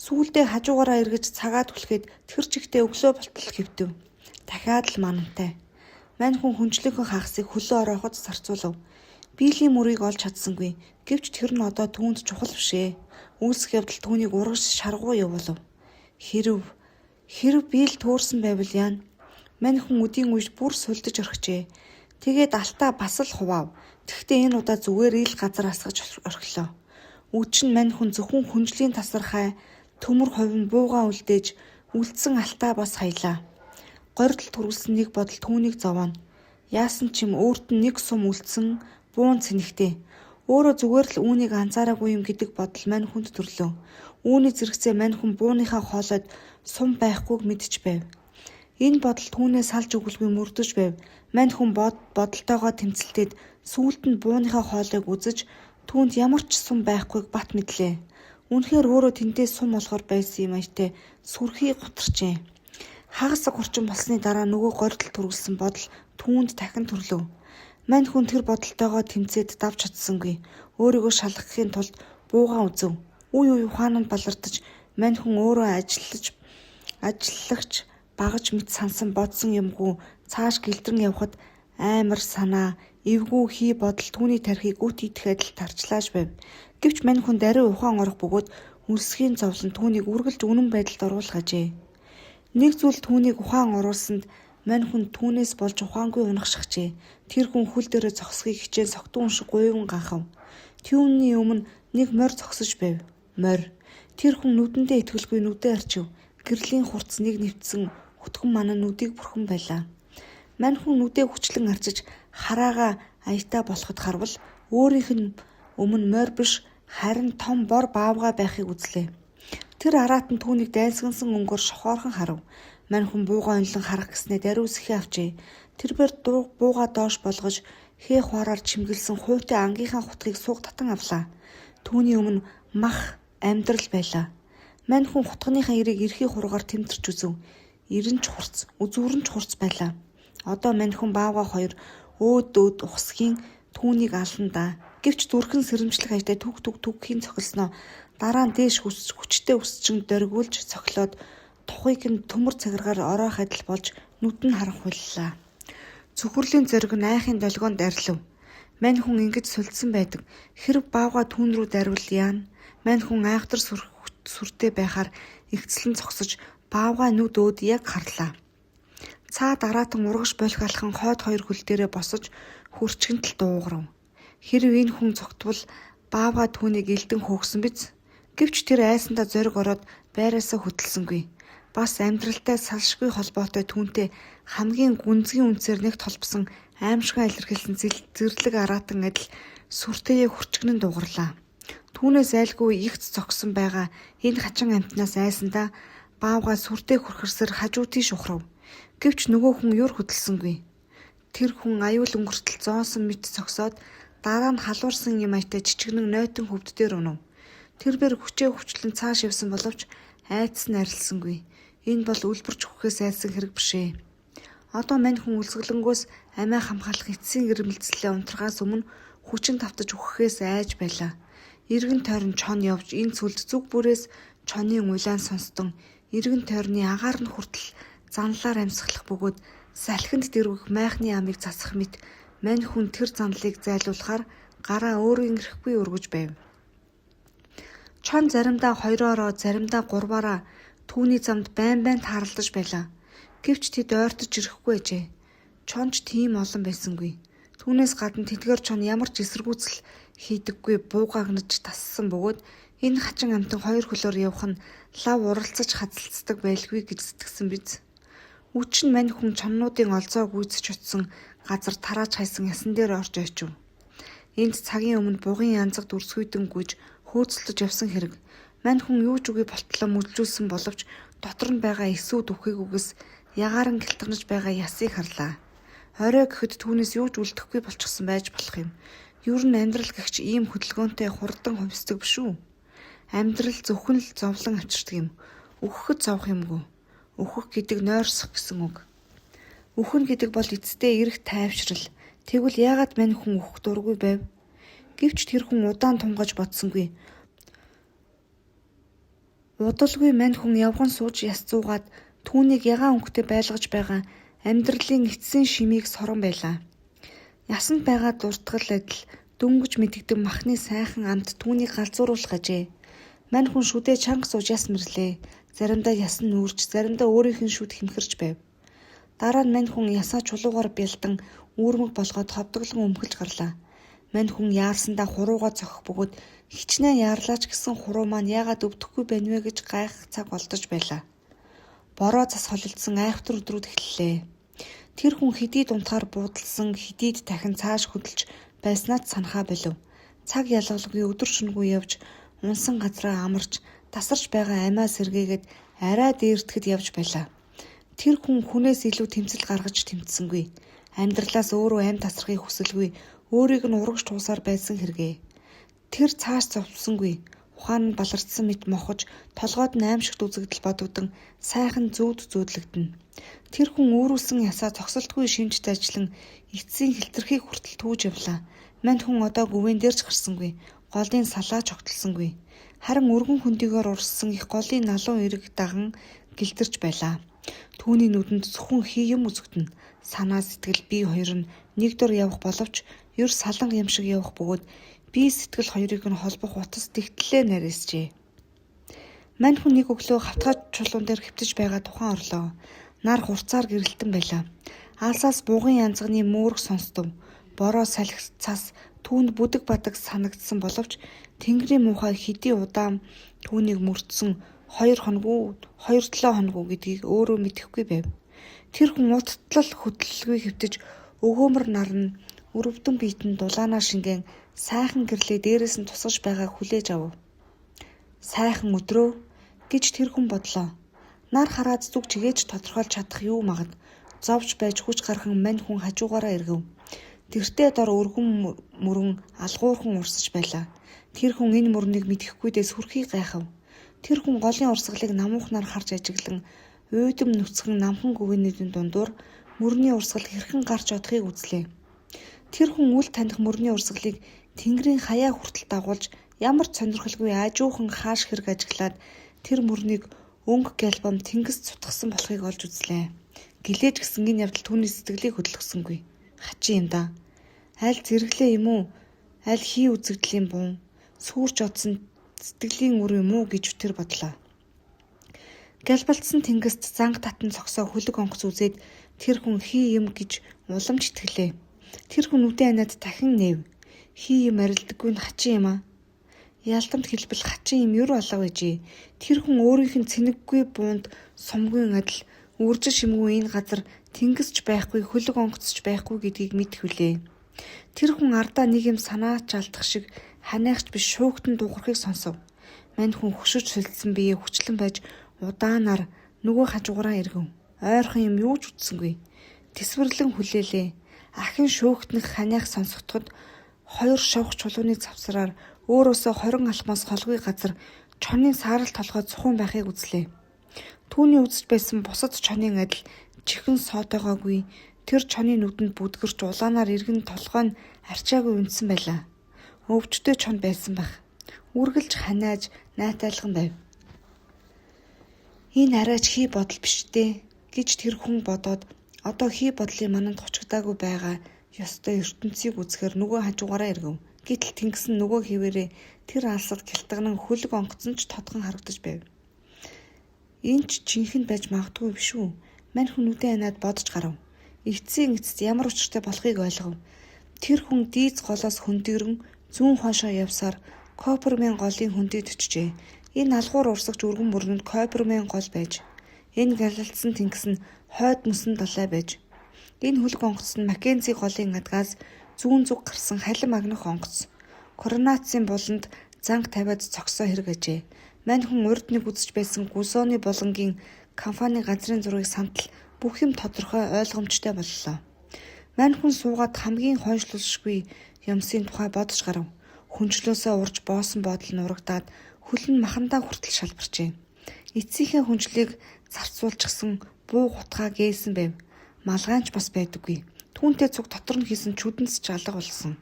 [SPEAKER 1] Сүүлдээ хажуугаараа эргэж цагаад түлхээд тэр чигтээ өглөө болтол хэвдэв. Дахиад л манантай. Мань хүн хүнчлийнхөө хагасыг хөлөө орооход зарцуулав. Биелийн мөрийг олж чадсангүй. Гэвч тэр нь одоо түүнд чухал бишээ. Үүсэх явдал түүнийг урагш шаргуу явуулав. Хэрэг би л төөрсөн байвал яана. Мань хүн өдийн үед бүр сулдаж орхижээ. Тэгээд алтаа бас л хуваав. Тэгвэл энэ удаа зүгээр ил газар асгаж орхилоо. Үчин мань хүн зөвхөн хүнжлийн тасархай төмөр ховн буугаан үлдээж үлдсэн алтаа бас хаялаа. Гордол төрүүлсэн нэг бодол түүнийг зовооно. Яасан ч юм өөрт нь нэг сум үлдсэн буун цэнэгтэй. Өөрөө зүгээр л үүнийг анзаараагүй юм гэдэг бодол мань хүнд төрлөө. Үүний зэрэгцээ мань хүн бууныхаа хоолойд сум байхгүйг мэдж байв. Энэ бодол түүнээс салж өгөлгүй мөрдөж байв. Мань хүн бодолтойгоо тэмцэлдээд сүүлд нь бууныхаа хоолойг үзэж түүнд ямар ч сум байхгүйг бат мэдлээ. Үнэхээр өөрөө тэндээ сум олгор байсан юм аятай сүрхий гутарчээ. Хагас хурчин болсны дараа нөгөө гордол төрүүлсэн бодол түүнд дахин төрлөө. Мань хүн тэр бодолтойгоо тэмцээд давж чадсангүй. Өөрийгөө шалгахын тулд буугаан үзв. Үе ухаан нь балардаж мань хүн өөрөө ажиллагч багаж мэт сансан бодсон юмгүй цааш гэлтрэн явхад амар санаа, эвгүй хий бодол түүний тархийг үт идэх адил тарчлааж байв. Гэвч мань хүн даруй ухаан орох бөгөөд үлсгийн зовлон түүнийг үргэлж үнэн байдалд оруулгажээ. Нэг зүйл түүнийг ухаан оруулсанд мань хүн түүнээс болж ухаангүй унах шахжээ. Тэр хүн хөл дээрээ зогсхийг хичээн согтун шиг гуйван ганхав. Түүний өмнө нэг морь зогсож байв. Морь. Тэр хүн нүдэндээ итгэлгүй нүдээ арчив. Гэрлийн хурц нэг нэвтсэн хөтгөн манай нүдийг бүрхэн байлаа. Мань хүн нүдээ хүчлэн арчиж хараагаа аятаа болоход харвал өөрийнх нь өмнө морь биш харин том бор баавга байхыг үзлээ. Тэр араат нь түүнийг дайсгансан өнгөөр шохоорхон харав. Мань хүн бууга онлон харах гэснээр даруй сэхээ авчээ. Тэрээр бууга доош болгож хээ хуараар чимгэлсэн хуйтай ангийнхаа хутгийг сууг татан авлаа. Түүний өмнө мах амьдрал байлаа. Мань хүн хутгийнхаа ирийг эрхий хургаар тэмтэрч үзв. Ирэнч хурц, үзүүрэнч хурц байлаа. Одоо мань хүн баавга хоёр өөд ухсхийн түүнийг ална да. Гэвч дүрхэн сэрэмжлэх ажтай түгхийн цохилсноо дараа нь дээш хүчтэй өсчин дөргүүлж цохилоод тухыг нь төмөр цагиргаар ороох адил болж нүд нь харанхуйллаа. Цөхрөлийн зориг нь айхын долгоонд арилв. Мань хүн ингэж сулдсан байдаг. Хэрэг баавга түүн рүү дарвал яана. Мань хүн айхтар сүртэй байхаар игцлэн цогсож баавга нүд өөд яг харлаа. Цаа дараатан ургаш болох алхан хойд хоёр хөл дээрээ босож хөрчгөнтөл дуугарав. Хэрэг энэ хүн цогтвол баавга түүнийг элдэн хөөгсөн биз. Гэвч тэр айсандаа зориг ороод байраасаа хөдөлсөнгүй. Бас амьдралтай салшгүй холбоотой түүнтэй хамгийн гүнзгий үнцээр нэг толбсон аимшиган илэрхийлсэн зэрлэг араатан адил сүртэйе хурчгнэн дуугарлаа. Түүнээс айлгүй ихц зогсон байгаа энэ хачин амтнаас айсандаа баавга сүртэй хүрхэрсээр хажуу тийш ухрав. Гэвч нөгөө хүн юр хөдөлсөнгүй. Тэр хүн аюул өнгөртөл зоонсон мэт цогсоод дараа нь халуурсан юм аятай жижигнэн нойтон хөвд дээр унав. Тэрээр хүчлэн цааш явсан боловч айдас нь арилсангүй. Энэ бол үлбэрч өгөхөөс айсан хэрэг бишээ. Одоо мань хүн үлсгэлэнгөөс амиа хамгаалах эцсийн ирмэлцлээ унтрахаас өмнө хүчин тавтаж өгөхөөс айж байлаа. Иргэн тойрон чон явж энэ цүлд зүг бүрээс чоны уйлаан сонстон иргэн тойрны агаар нь хүртэл занлаар амьсгалах бөгөөд салхинд дэрвэх майхны амыг засах мэт мань хүн тэр занлыг зайлуулахаар гараа өөрийн ирэхгүй өргөж байв. Чон заримдаа хоёроороо заримдаа гурваараа түүний замд байн тааралдаж байлаа. Гэвч тэд ойртож ирэхгүй ажээ. Чонч тийм олон байсангүй. Түүнээс гадна тэдгээр чон ямар ч эсэргүүцэл хийдэггүй буугаагнаж тассан бөгөөд энэ хачин амтан хоёр хөлөөр явах нь лав уралцаж хазалцдаг байлгүй гэж сэтгэсэн биз. Үчин мань хүн чоннуудын олзоо гүйцэж утсан газар тарааж хайсан ясан дээр орж очив. Энд цагийн өмнө бугын янзаг дүрсгүйдэн гүйж хөөцөлдөж явсан хэрэг. Мань хүн юу ч үгүй болтлоо мүлжүүлсэн боловч дотор нь байгаа эсүүд үхгээгүйгээс ягааран гэлтгэнэж байгаа ясыг харлаа. Орой гэхэд түүнээс юу ч үлдэхгүй болчихсон байж болох юм. Ер нь амьдрал гэгч ийм хөдөлгөөнтэй хурдан хувьсдаг биш үү? Амьдрал зөвхөн л зовлон авчирдаг юм. Үхэхэд зовх юмгүй. Үхэх гэдэг нойрсох гэсэн үг. Үхэн гэдэг бол эцэстээ эрэх тайвшрал. Тэгвэл яагаад мань хүн үхэх дургүй байв? Гэвч тэр хүн удаан тунгаж бодсонгүй. Удалгүй мань хүн явган сууж яс зуугаад түүнийг ягаан өнгөтэй байлгаж байгаа амьдралын эцсийн шимийг сорон байлаа. Ясанд байгаа дуртгал адил дөнгөж мэдэгдэм махны сайхан амт түүнийг галзууруулах ажээ. Мань хүн шүдээ чанга сууж яс мэрлээ. Заримдаа яс нь нүүрч, заримдаа өөрийнх нь шүд хэмхэрч байв. Дараа нь мань хүн ясаа чулуугаар бялдан үүрмэг болгоод ховдоглон өмхөлж гарлаа. Мань хүн яарсандаа хуруугаа цохих бөгөөд хичнээн яарлаач гэсэн хуруу маань яагаад өвдөхгүй байна вэ гэж гайх цаг болдож байлаа. Бороо цас холилдсон айхавтар өдрүүд эхэллээ. Тэр хүн хэдий дунтахаар буудалсан, хэдийд дахин цааш хөдөлж байснаа санахаа болов. Цаг ялгалгүй өдөр шөнөгүй явж, унсан газраа амарч, тасарч байгаа амиа сэргээгээд арай дээрдэхэд явж байлаа. Тэр хүн хүнээс илүү тэмцэл гаргаж тэмцсэнгүй. Амьдралаас өөрөө амь тасрахыг хүсэлгүй, өөрийг нь урагш туусаар байсан хэрэгээ. Тэр цааш зовсонгүй. Ухаан нь баларцсан мэт мохож, толгойд нь аимшигт үзэгдэл бодогдсон, сайхан зүүдлэгдэнэ. Тэр хүн өөрүүлсэн ясаа цогцолтгүй шимжт ажиллан эцсийн хилтерхийг хүртэл түүж явлаа. Мань хүн одоо гүвэн дээрч гарсангүй, голын салаа чогтолсонгүй. Харин өргөн хөндийгээр урссан их голын налуу эрэг даган гэлдэрч байлаа. Түүний нүдэнд зөвхөн хий юм үзэгдэнэ. Санаа сэтгэл бие хоёр нь нэг дор явах боловч ер саланг юм шиг явах бөгөөд бие сэтгэл хоёрыг нь холбох утас тэгтлээ нарийсжээ. Мань хүн нэг өглөө хавтгай чулуун дээр хэвтэж байгаа тухайн орлоо. Нар хурцаар гэрэлтэн байлаа. Алсаас буугын янзганы мөөрг сонстов. Бороо салхи цас түүнд бүдэг бадаг санагдсан боловч Тэнгэрийн муухай хэдий удаан түүнийг мөрдсөн 2 хоног, 2-7 хоног гэдгийг өөрөө мэдэхгүй байв. Тэр хүн уттлал хөдлөлгүй хэвтэж өгөөмөр нарна өрөвдөн биетэн дулаанаа шингэн сайхан гэрлээ дээрээс нь тусгаж байгааг хүлээж авав. Сайхан өдрөө гэж тэр хүн бодлоо. Нар хараад зүг чигээж тодорхойлж чадах юу магад. Зовж байж хүч гархан мань хүн хажуугаараа эргэв. Тэртээ дор өргөн мөрөн алгуурхан урсаж байлаа. Тэр хүн энэ мөрнийг мэдэхгүйдээс хүрхий гайхав. Тэр хүн голын урсгалыг намуухнаар харж ажиглан уйдам нүцгэн намхан гүвэнүүдийн дундуур мөрний урсгал хэрхэн гарч одохыг үзлээ. Тэр хүн үл таних мөрний урсгалыг Тэнгэрийн хаяа хүртэл дагуулж ямар ч сонирхолгүй аажуухан хааш хэрэг ажиглаад тэр мөрнийг өнгө галбам тэнгис цутгасан болохыг олж үзлээ. Гэлээж гисэн энэ явдал түүний сэтгэлийг хөдөлгсөнгүй. Хачин юм да. Аль зэрэглээ юм уу? Аль хий үзэгдлийн бун? Сүрч одсон сэтгэлийн үр юм уу гэж тэр бодлоо. Галбалтсан тэнгист занг татан цогсоо хөлөг онгоц үзээд тэр хүн хий юм гэж уламж итгэлээ. Тэр хүн үдэ анаад дахин нэв. Хий юм арилдаггүй нь хачин юм аа. Ялтамт хэлбэл хачин юм юу болов ээжээ. Тэр хүн өөрийнх нь цэнэггүй буунд сумгийн адил үржил шимгүй энэ газар тэнгисч байхгүй хөлөг онгоцч байхгүй гэдгийг мэдхүлээ. Тэр хүн ардаа нэг юм санаач алдах шиг ханиахч биш шуугтан дуугархыг сонсов. Мань хүн хөшөж сулдсан биеэ хүчлэн байж удаанаар нөгөө хажуугараа эргэв. Ойрхон юм юу ч үтсэнгүй. Тэсвэрлэн хүлээлээ. Ахин шуугтных ханиах сонсогдоход 2 шавх чулууны завсраар өөрөөсөө 20 алхмаас холгүй газар чонын саарал толгой цухан байхыг үзлээ. Түүний үзэж байсан бусад чонын адил чихэн соотойгоогүй тэр чоны нүдэнд бүдгэрч улаанаар иргэн толгой нь арчаагүй үнсэн байлаа. Өвчтөе чон байсан байх. Үргэлж ханиаж найтайлган байв. Энэ арайч хий бодол биш дээ гэж тэр хүн бодоод одоо хий бодлын мананд хучигдаагүй байгаа ёстой ертөнцийг үзэхээр нөгөө хажуугаараа эргэв. Гэтэл тэнгисэн нөгөө хിവэрээ тэр алсад гялтганан хөлөг онгоцон ч тодхон харагдаж байв. Энэ ч жинхэнэ байж магадгүй биш үү? Мань хүн үдэ анаад бодож гарав. Эцсийн эцэст ямар учиртай болохыг ойлгов. Тэр хүн дийц голоос хөндөрөн зүүн хойшоо явсаар Коппермайн голын хөндөд очижээ. Энэ алгуур урсагч өргөн мөрөнд Коппермайн гол байж, энэ галалтсан тэнгис нь хойд мөсөн далай байж, энэ хөлөг онгоц нь Маккензи голын адгаас зүүн зүг гарсан халим агнах онгоц. Коронацийн буланд занг тавиад цогсоо хэрэг ажээ. Мань хүн урд нэг үзэж байсан Гүсоны булангийн компани газрын зургийг сантал бүх юм тодорхой ойлгомжтой боллоо. Мань хүн суугаад хамгийн хойшлуулшгүй юмсын тухай бодож гарав. Хүнчлөөсөө урж боосон бодол нь урагдаад хөл нь махандаа хүртэл шалбарчээ. Эцсийнхээ хүнчлийг зарцуулчихсан буу гутгаа гээсэн байв. Малгайч бас байдаггүй. Түүнтэй цуг дотор нь хийсэн чүдэнс ч алга болсон.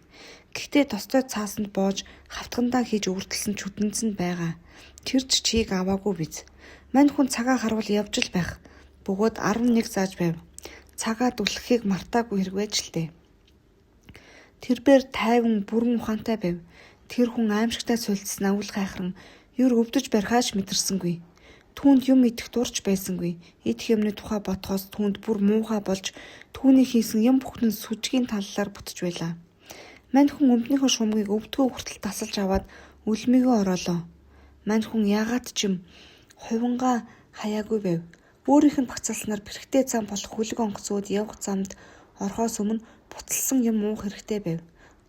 [SPEAKER 1] Гэхдээ тостой цаасанд боож хавтгандаа хийж өвөртөлсөн чүдэнс нь байгаа. Тэр ч чийг аваагүй биз. Мань хүн цагаа харвал явж л байх. Бөгөөд 11 зааж байв. Цагаа дүлхэхийг мартаагүй хэрэг байж л дээ. Тэрбээр тайван бүрэн ухаантай байв. Тэр хүн аимшигтай сулдсан авил гайхран ер өвдөж барихаач мэдэрсэнгүй. Түүнд юм идэх дурч байсангүй. Идэх юмны тухай бодохоос түүнд бүр муухай болж түүний хийсэн юм бүхэн сүжгийн таллаар бутж байлаа. Мань хүн өмднийхөө шумгийг өвдгөө хүртэл тасалж аваад үлмийгөө ороолоо. Мань хүн яагаад ч юм хувингаа хаяагүй байв. Өөрийнх нь багцалснаар бэрхтээ зам болох хүлэг онгоцууд явах замд орхоос өмнө буцалсан юм уух хэрэгтэй байв.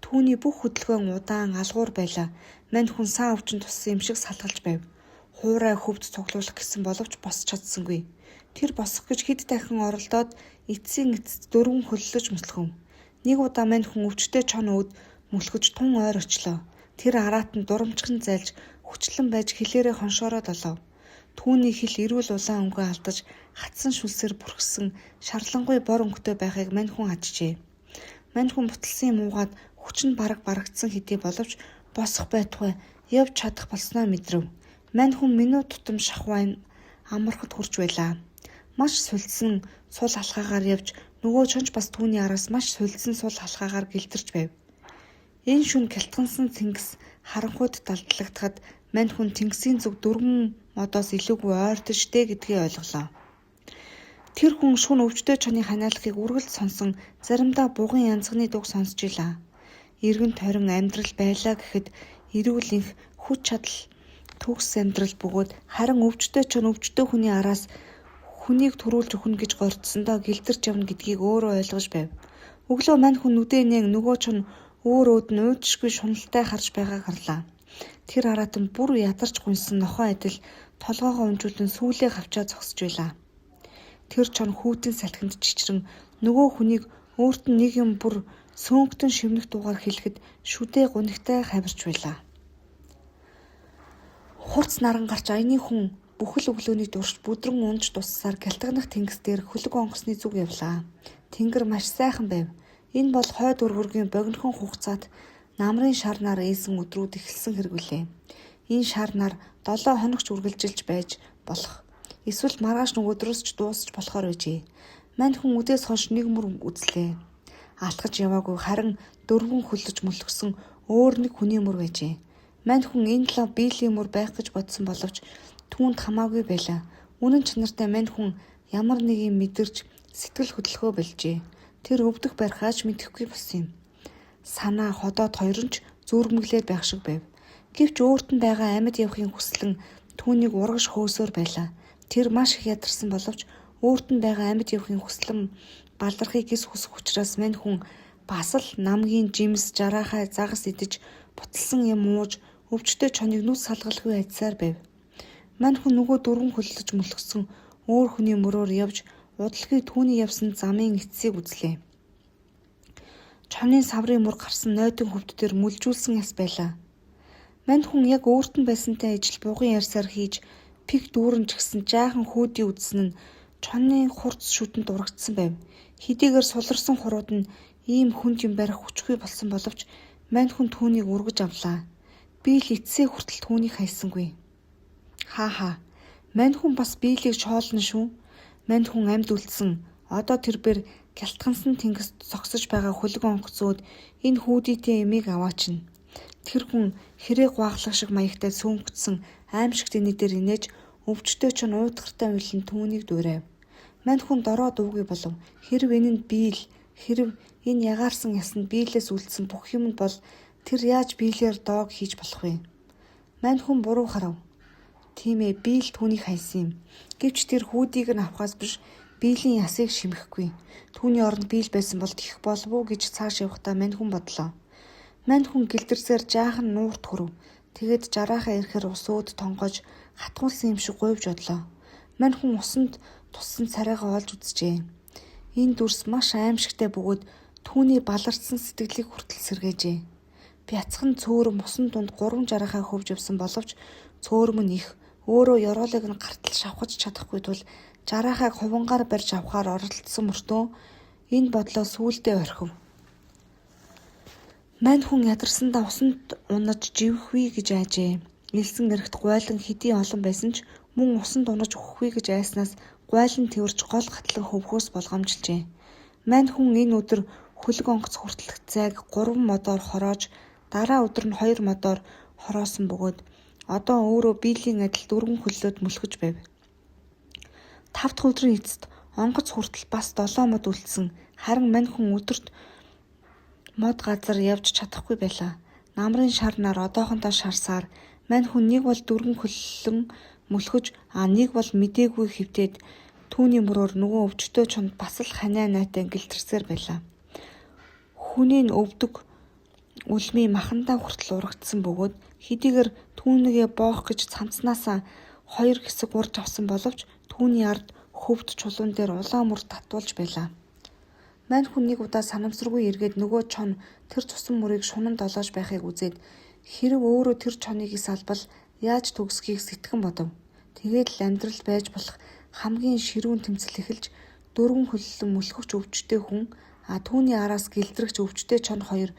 [SPEAKER 1] Түүний бүх хөдөлгөөн удаан алгуур байлаа. Мань хүн сан өвчин туссан юм шиг салгалж байв. Хуурай хөвд цуглуулах гэсэн боловч босч чадсангүй. Тэр босох гэж хэд дахин оролдоод эцсийн эцэст дөрвөн хөллөж мөслөхөв. Нэг удаа мань хүн өвчтөе чон өөд мөлхөж тун ойр очлоо. Тэр араат нь дурамчхан зайлж хүчлэн байж хилээрээ хоншоороод олов. Түүний хил эрүүл улаан өнгөө алдаж хатсан шүлсээр бүрхсэн шарлангуй бор өнгөтэй байхыг мань хүн аджжээ. Мань хүн буталсан юм уугаад хүч нь барагдсан хэдий боловч босох байтугай явж чадах болсноо мэдрэв. Мань хүн минут тутам шахвайн амархад хүрч байлаа. Маш сулдсан сул алхаагаар явж нөгөө чонч бас түүний араас маш сулдсан сул алхаагаар гэлтэрч байв. Энэ шүн гэлтгансан тэнгис харанхуйд далдлагдахад мань хүн тэнгисийн зүг дөрвөн модоос илүүгүй ойртож дээ гэдгийг ойлголоо. Тэр хүн шүн өвчтөе чоны ханиалахыг үргэлж сонсон, заримдаа бугын янзганы дуг сонсч илаа. Иргэн тойрон амьдрал байлаа гэхэд эрүүл инх хүч чадал төгс амьдрал бөгөөд харин өвчтөе чон өвчтөе хүний араас хүнийг төрүүлж өгнө гэж горьдсондоо гэлдэрч явна гэдгийг өөрөө ойлгож байв. Өглөө мань хүн нүдээ нэг нөгөө чон өөр өөд нь уйдшгүй шуналтай харж байгааг харлаа. Тэр араатан бүр ядарч гунсан нохоо адил толгоогоо унжуулан сүүлээ хавчаа зогсож байлаа. Тэр чон хүүтэн салхинд чичрэн нөгөө хүнийг өөрт нь нэг юм бүр сөөнхтөн шивнэх дуугаар хэлэхэд шүдээ гунигтай хавирч байлаа. Хурц наран гарч аяны хүн бүхэл өглөөний дурш бүдрэн унж дуссаар гялтганах тэнгис дээр хөлөг онгоцны зүг явлаа. Тэнгэр маш сайхан байв. Энэ бол хойд өргөргийн богинохон хугацаат намрын шарнаар ээсэн өдрүүд эхэлсэн хэрэгвүлээ. Энэ шарнаар 7 хоногч үргэлжилж байж болох. Эсвэл маргааш нөгөөдрөөс ч дуусч болохоор байжээ. Мань хүн үдээс хойш нэг мөр үзлээ. Алхаж яваагүй харин дөрвөн хөлөж мөлгсөн өөр нэг хүний мөр байжээ. Мань хүн энэ лав биелийн мөр байх гэж бодсон боловч түүнд хамаагүй байлаа. Үнэн чанартай мань хүн ямар нэг юм мэдэрч сэтгэл хөдлөхөө болжээ. Тэр өвдөх барихаач мэдэхгүй болсон юм. Санаа ходоод хоёр нь ч зүрмэглээд байх шиг байв. Гэвч өөрт нь байгаа амьд явахын хүслэн түүнийг урагш хөөсөөр байлаа. Тэр маш их ядарсан боловч өөрт нь байгаа амьд явахын хүслэн балархыг гис хүсэх учраас мань хүн бас л намгийн жимс жараахай загас идэж буталсан юм ууж өвчтөе чоныг нүс салгалгүй айдсаар байв. Мань хүн нөгөө дөрвөн хөллөж мөлгсөн өөр хүний мөрөөр явж удалгүй түүний явсан замын эцсийг үзлээ. Чонын саврын мөр гарсан нойтон хөвд дээр мүлжүүлсэн яс байлаа. Мань хүн яг өөрт нь байсантай ижил бугын ярьсаар хийж пик дүүрэн чгсэн жаахан хүүдийн үдсэн нь чонын хурц шүтэнд урагдсан байв. Хэдийгээр суларсан хурууд нь ийм хүнд юм барих хүчгүй болсон боловч мань хүн түүнийг ургаж авлаа. Би л эцсээ хүртэл түүнийг хайсангүй. Хаа. Мань хүн бас биелийг шоолно шүү. Мань хүн амьд үлдсэн. Одоо тэрбэр гялтгансан тэнгис зогсож байгаа хөлөг онгоцууд энэ хүүдийтэй эмийг аваачна. Тэр хүн хэрэг гуаглах шиг маягтай сөөмгдсөн аимшигт эний дээр инээж өвчтөе чон уйтгартай уйлан түүнийг дуурайв. Мань хүн дороо дуугүй болов. Хэрв энэ нь биел, хэрв энэ ягаарсан ясанд биелээс үлдсэн бүх юм бол тэр яаж биелээр доог хийж болох вэ? Мань хүн буруу харав. Тийм ээ, би л түүнийг хайсан юм. Гэвч тэр хүүдийг нь авахаас биш биелийн ясыг шимэхгүй. Түүний оронд биел байсан бол тэх болов уу гэж цааш явахдаа мань хүн бодлоо. Мань хүн гэлдэрсээр жаахан нуурт хүрв. Тэгэд жараахаа ирэхээр ус өөд тонгож хатгуулсан юм шиг говьж одлоо. Мань хүн усанд туссан царайгаа олж үзжээ. Энэ дүрс маш аимшигтай бөгөөд түүний баларцсан сэтгэлийг хүртэл сэргээжээ. Бяцхан цөөрөм усан дунд 3 жараахаа хөвж явсан боловч цөөрөм нь их өөрөө ёроолыг нь гартал шавхаж чадахгүй тул жараахайг хувангаар барьж авахаар оролдсон мөртөө энэ бодлоо сүүлдээ орхив. Мань хүн ядарсандаа усанд унаж живэхүй гэж айжээ. Илсэн эрэгт гуйлан хэдий олон байсан ч мөн усанд унаж өгөхгүй гэж айснаас гуйлан тэрж гол гатлан хөвхөөс болгоомжилжээ. Мань хүн энэ өдөр хөлөг онгоц хүртэлх зайг 3 модоор хороож дараа өдөр нь 2 модоор хороосон бөгөөд одоо өөрөө биелийн адил 4 хөллөд мөлхөж байв. 5 дахь өдрийн эцэст онгоц хүртэл бас 7 мод үлдсэн. Харин мань хүн өдөрт мод газар явж чадахгүй байлаа. Намрын шарнаар одоохондоо шарсаар мань хүн нэг бол дөрвөн хөллөн мөлхөж нэг бол мдээгүй хөвтөөд түүний мөрөөр нөгөө өвчтөө чонд бас л ханиа найтай гэлтэрсээр байлаа. Хүний өвдөг үлмийн махандаа хүртэл урагдсан бөгөөд хэдийгээр түүнийгээ боох гэж цамцнаасаа 2 хэсэг урж авсан боловч түүний ард хөвд чулуун дээр улаан мөр татуулж байлаа. Мань хүн нэг удаа санамсаргүй эргээд нөгөө чон тэр цусан мөрийг шунан долоож байхыг үзээд хэрэг өөрөө тэр чоныг салбал яаж төгсхийг сэтгэн бодов. Тэгээд л амьдрал байж болох хамгийн ширүүн тэмцэл эхэлж дөрвөн хөллөн мөлхөгч өвчтэй хүн түүний араас гэлтрэгч өвчтэй чон хоёр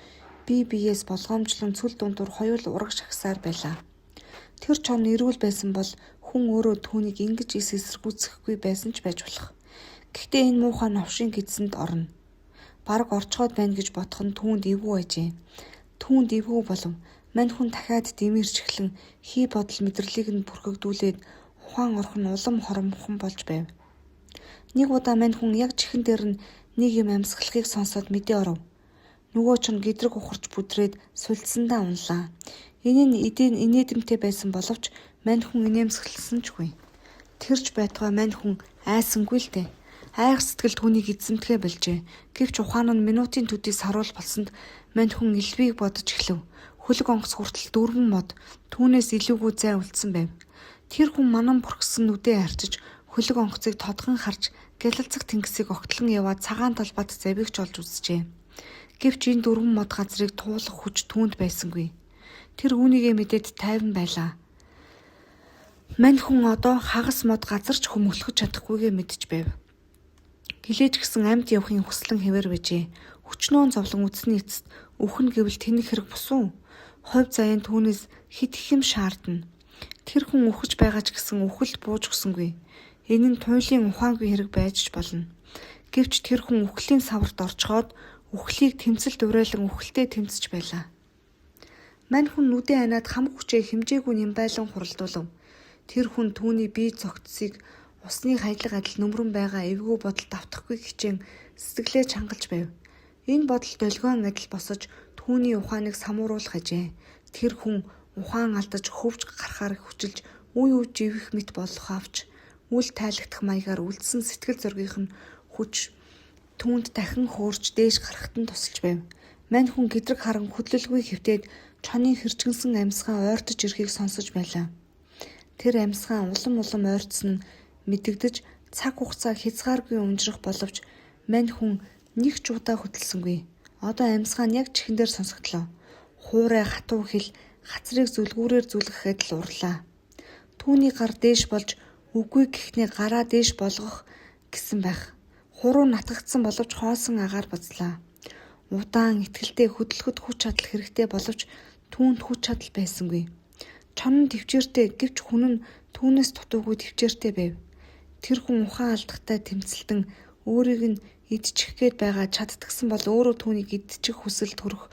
[SPEAKER 1] бие биеэс болгоомжлон цүл дундуур хоёул ураг шагсаар байлаа. Тэр чон эрүүл байсан бол хүн өөрөө түүнийг ингэж эсэргүүцэхгүй байсан ч байж болох. Гэхдээ энэ муухай новшийн гидсэнд орно. Бараг орчхоод байна гэж бодох нь түүнд эвгүй ажээ. Түүнд эвгүй болов. Мань хүн дахиад дэмэрч эхлэн хий бодол мэдрэлийг нь бүрхэгдүүлээд ухаан орхон улам хоромхон болж байв. Нэг удаа мань хүн яг чихэн дээр нь нэг юм амьсгалахыг сонсоод мэдээ оров. Нөгөө ч нь гэдрэг ухарч бүдрээд сулдсандаа унлаа. Энэ нь инээдэмтэй байсан боловч мань хүн инээмсэглсэн чгүй. Тэрч байтугай мань хүн айсангүй л дээ. Айх сэтгэл түүнийг эзэмдэхэ болжээ. Гэвч ухаан нь минутын төдий саруул болсонд мань хүн элбийг бодож эхлэв. Хөлөг онгоц хүртэл дөрвөн мод түүнээс илүүгүй зай үлдсэн байв. Тэр хүн манан бүрхсэн нүдээ харчиж хөлөг онгоцыг тодхон харж гялалцах тэнгисийг огтлон яваад цагаан талбайд завигч олж үзжээ. Гэвч энэ дөрвөн мод газрыг туулах хүч түүнд байсангүй. Тэр үүнийгээ мэдээд тайван байлаа. Мань хүн одоо хагас мод газар ч хөмөглөх чадахгүйгээ мэдж байв. Хилээж гисэн амьд явахын хүслэн хэвээр байжээ. Хүчнөөн зовлон үтсний эцэст үхэн гэвэл тэнэг хэрэг бусуу. Ховь заяан түүнээс хит хэм шаардна. Тэр хүн үхэж байгаа ч гэсэн үхэлд бууж гсэнгүй. Энэ нь туйлын ухаангүй хэрэг байж ч болно. Гэвч тэр хүн үхлийн саварт орчхоод үхлийг тэмцэлд уриалан үхэлтэй тэмцэж байлаа. Мань хүн нүдээ ханаад хамаг хүчээ хэмжээгүй нямбайлан хуралдуулав. Тэр хүн түүний бие цогцсыг усны хайлаг адил нөмрөн байгаа эвгүй бодол давтахгүй хичээн сэтгэлээ чангалж байв. Энэ бодол долгион адил босож түүний ухааныг самууруулах ажээ. Тэр хүн ухаан алдаж хөвж гарахаар хүчилж үе живэх мэт болох авч үл тайлагдах маягаар үлдсэн сэтгэл зөргийнх нь хүч түүнд дахин хөөрч дээш гарахт нь тусалж байв. Мань хүн гэдрэг харан хөдлөлгүй хөвтөөд чонын хэрчгэнсэн амьсгаа ойртож ирэхийг сонсож байлаа. Тэр амьсгаа улам ойртсон нь мэдэгдэж цаг хугацаа хязгааргүй унжрах боловч мань хүн нэг ч удаа хөдөлсөнгүй. Одоо амьсгаа нь яг чихэн дээр сонсогдлоо. Хуурай хатуу хил хацрыг зүлгүүрээр зүлгэхэд л урлаа. Түүний гар дээш болж үгүй гэхнээ гараа дээш болгох гэсэн байх. Хуруу натгагдсан боловч хоосон агаар бацлаа. Удаан итгэлтэй хөдөлгөхөд хүч чадал хэрэгтэй боловч түүнд хүч чадал байсангүй. Чон нь төвчээртэй гэвч хүн нь түүнээс дутуугүй төвчээртэй байв. Тэр хүн ухаан алдахтай тэмцэлтэн өөрийг нь идчих гээд байгаа чаддагсан бол өөрөө түүнийг идчих хүсэл төрөх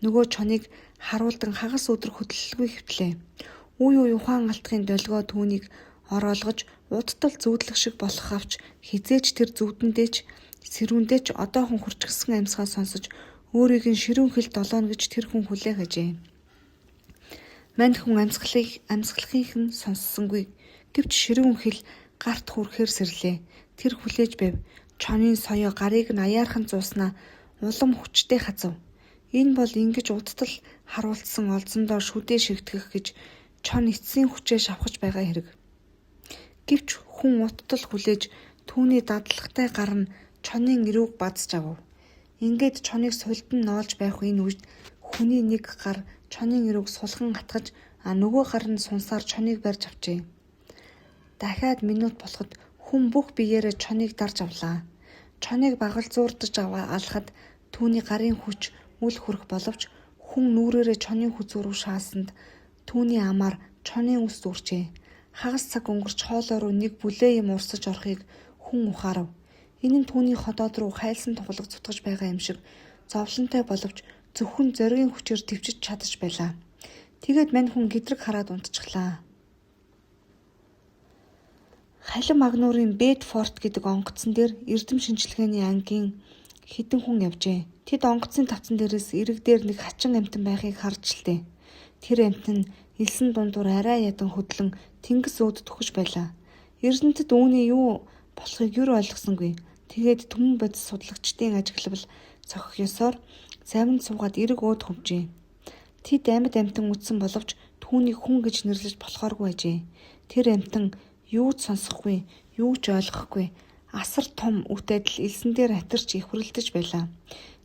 [SPEAKER 1] нөгөө чоныг харуулдан хагас өдөр хөдлөлгүй хөвтлээ. Үе үе ухаан алдахын долгио түүнийг ороолгож удтал зүүдлэх шиг болох авч хизээч тэр зүудэндээч сэрүүндээч одоохон хурцгсан амьсгаа сонсож өөрийг нь ширүүн хил долооно гэж тэр хүн хүлээх ажээ. Мань хүн амьсгалахыг нь сонссонгүй. Гэвч ширүүн хил гарт хүрэхээр сэрлээ. Тэр хүлээж байв. Чонын соёо гарыг нь аяархан зууснаа улам хүчтэй хазав. Энэ бол ингэж удтал харуулсан олзондоо шүдээ шигтгэх гэж чон эцсийн хүчээ шавхаж байгаа хэрэг. Гэвч хүн удтал хүлээж түүний дадлагтай гар нь чонын эрүүг бадж авав. Ингээд чоныг сулдан ноолж байх энэ үед хүний нэг гар чонын эрүүг сулхан атгаж нөгөө гар нь сунсаар чоныг барьж авчээ. Дахиад минут болоход хүн бүх биеэрээ чоныг дарж авлаа. Чоныг багалзуурдаж алхад түүний гарын хүч үл хүрэх боловч хүн нүрээрээ чонын хүзүү рүү шаасанд түүний амаар чонын үс дүүрчээ. Хагас цаг өнгөрч хоолой руу нэг бүлээ юм урсаж орохыг хүн ухаарав. Энэ нь түүний ходоод руу хайлсан тулга цутгаж байгаа юм шиг зовлонтой боловч зөвхөн зоригийн хүчээр төвчж чадаж байлаа. Тэгээд мань хүн гэдрэг хараад унтчихлаа. Халин Магнуурын Бэдфорд гэдэг онгоцон дээр эрдэм шинжилгээний ангийн хэдэн хүн явжээ. Тэд онгоцны тавцан дээрээс эрэг дээр нэг хачин амьтан байхыг харж лтээ. Тэр амьтан элсэн дундуур арай ядан хөдлөн тэнгис өөд төхөж байлаа. Эрдэнэтэд үүний юу болохыг юр ойлгосонгүй. Тэгээд түмэн бодис судлагчдын ажиглавал цохих ёсоор завинд суугаад эрэг өөд хөвжээ. Тэд амьд амьтан үтсэн боловч түүнийг хүн гэж нэрлэж болохооргүй ажээ. Тэр амьтан юу ч сонсохгүй, юу ч ойлгохгүй, асар том үт адил элсэн дээр атирч ихвэрлдэж байлаа.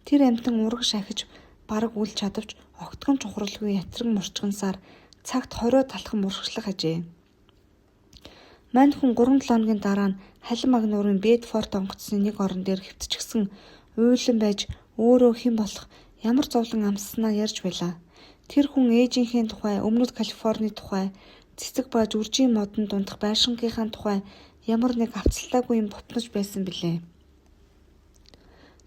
[SPEAKER 1] Тэр амьтан ураг шахиж бараг үл чадавч огтгон чухралгүй ятраг мурчгансаар цагт 20 талхан муршглах ажээ. Мань хүн 3-7 хоногийн дараа нь Халин Магнуурын Бэдфорд онгоцны нэг орон дээр хэвтчихсэн уйлан байж өөрөө хэн болох ямар зовлон амсснаа ярьж байлаа. Тэр хүн ээжийнхээ тухай, өмнөд Калифорний тухай, цэцэг ба жүржийн модон дундах байшингийнхаа тухай ямар нэг авцалтаагүй юм бутнаж байсан билээ.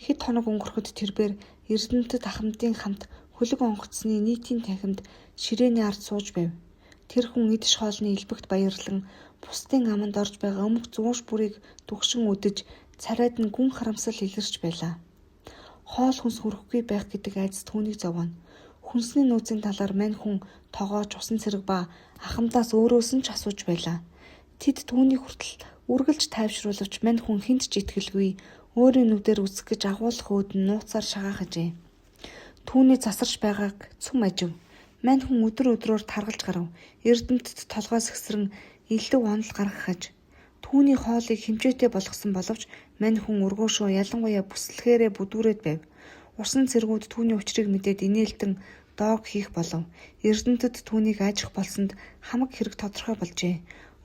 [SPEAKER 1] Хэд хоног өнгөрөхөд тэрбээр Эрдэнэтэд ахмадын хамт хөлөг онгоцны нийтийн танхимд ширээний ард сууж байв. Тэр хүн идэж хоолны элбэгт баярлан бусдын аманд орж байгаа өмг зүүш бүрийг дүгшин үдэж царайд нь гүн харамсал илэрч байлаа. Хоол хүнс хүрэхгүй байх гэдэг айдас түүнийг зовооно. Хүнсний нөөцийн талаар мань хүн тогооч усан цэрэг ба ахмадаас өөрөөс нь ч асууж байлаа. Тэд түүнийг хүртэл үргэлж тайвшруулвч мань хүн хэнд ч итгэлгүй өөрийн нүдээр үзэх гэж агуулах өөд нь нууцаар шагаах ажээ. Түүний засарч байгааг цүм ажив. Мань хүн өдөр өдрөөр таргалж гарав. Эрдэнэтэд толгоос ихсрэн илүү онол гаргах аж. Түүний хоолыг хэмжээтэй болгосон боловч мань хүн өргөөшөө ялангуяа бүслэхээрээ бүдүүрээд байв. Усан цэргүүд түүний учрыг мэдээд инээлтэн доог хийх болов. Эрдэнэтэд түүнийг ажих болсонд хамаг хэрэг тодорхой болжээ.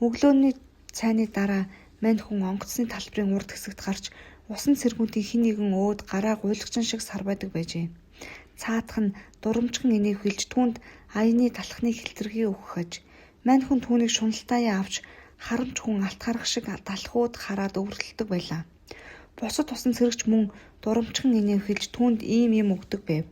[SPEAKER 1] Өглөөний цайны дараа мань хүн онгоцны талбарын урд хэсэгт гарч усан цэргүүдийн хин нэгэн өөд гараа гуйлагчин шиг сар байдаг байжээ. Цаадах нь дурамчхан инээх хилж түүнд аяны талхны хэлтэрхий өгөх аж. Мань хүн түүнийг шуналтааяа авч харамч хүн алт харах шиг талхууд хараад өвөрлөлдөг байлаа. Бусад усан цэрэгч мөн дурамчхан инээх хилж түүнд ийм юм өгдөг байв.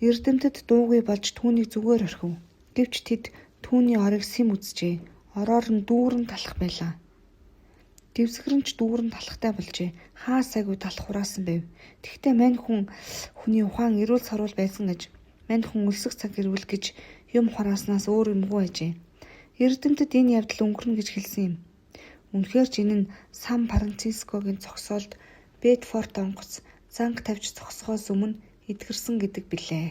[SPEAKER 1] Эрдэмтэд дуугүй болж түүнийг зүгээр орхив. Гэвч тэд түүний орыг сэм үзжээ. Ороор нь дүүрэн талах байлаа. Дэвсгэрэнч дүүрэн талахтай болжээ. Хаа сайгүй талах хураасан байв. Тэгтээ мань хүний ухаан эрүүл сарвал байсан гэж мань хүн өлсөх цаг ирвэл гэж юм хурааснаас өөр юмгүй ажээ. Эрдэмтэд энэ явдал өнгөрнө гэж хэлсэн юм. Үнэхээр ч энэ нь Сан Францискогийн зогсоолд Бэдфорд онгоц занг тавьж зогсохоос өмнө эдгэрсэн гэдэг билээ.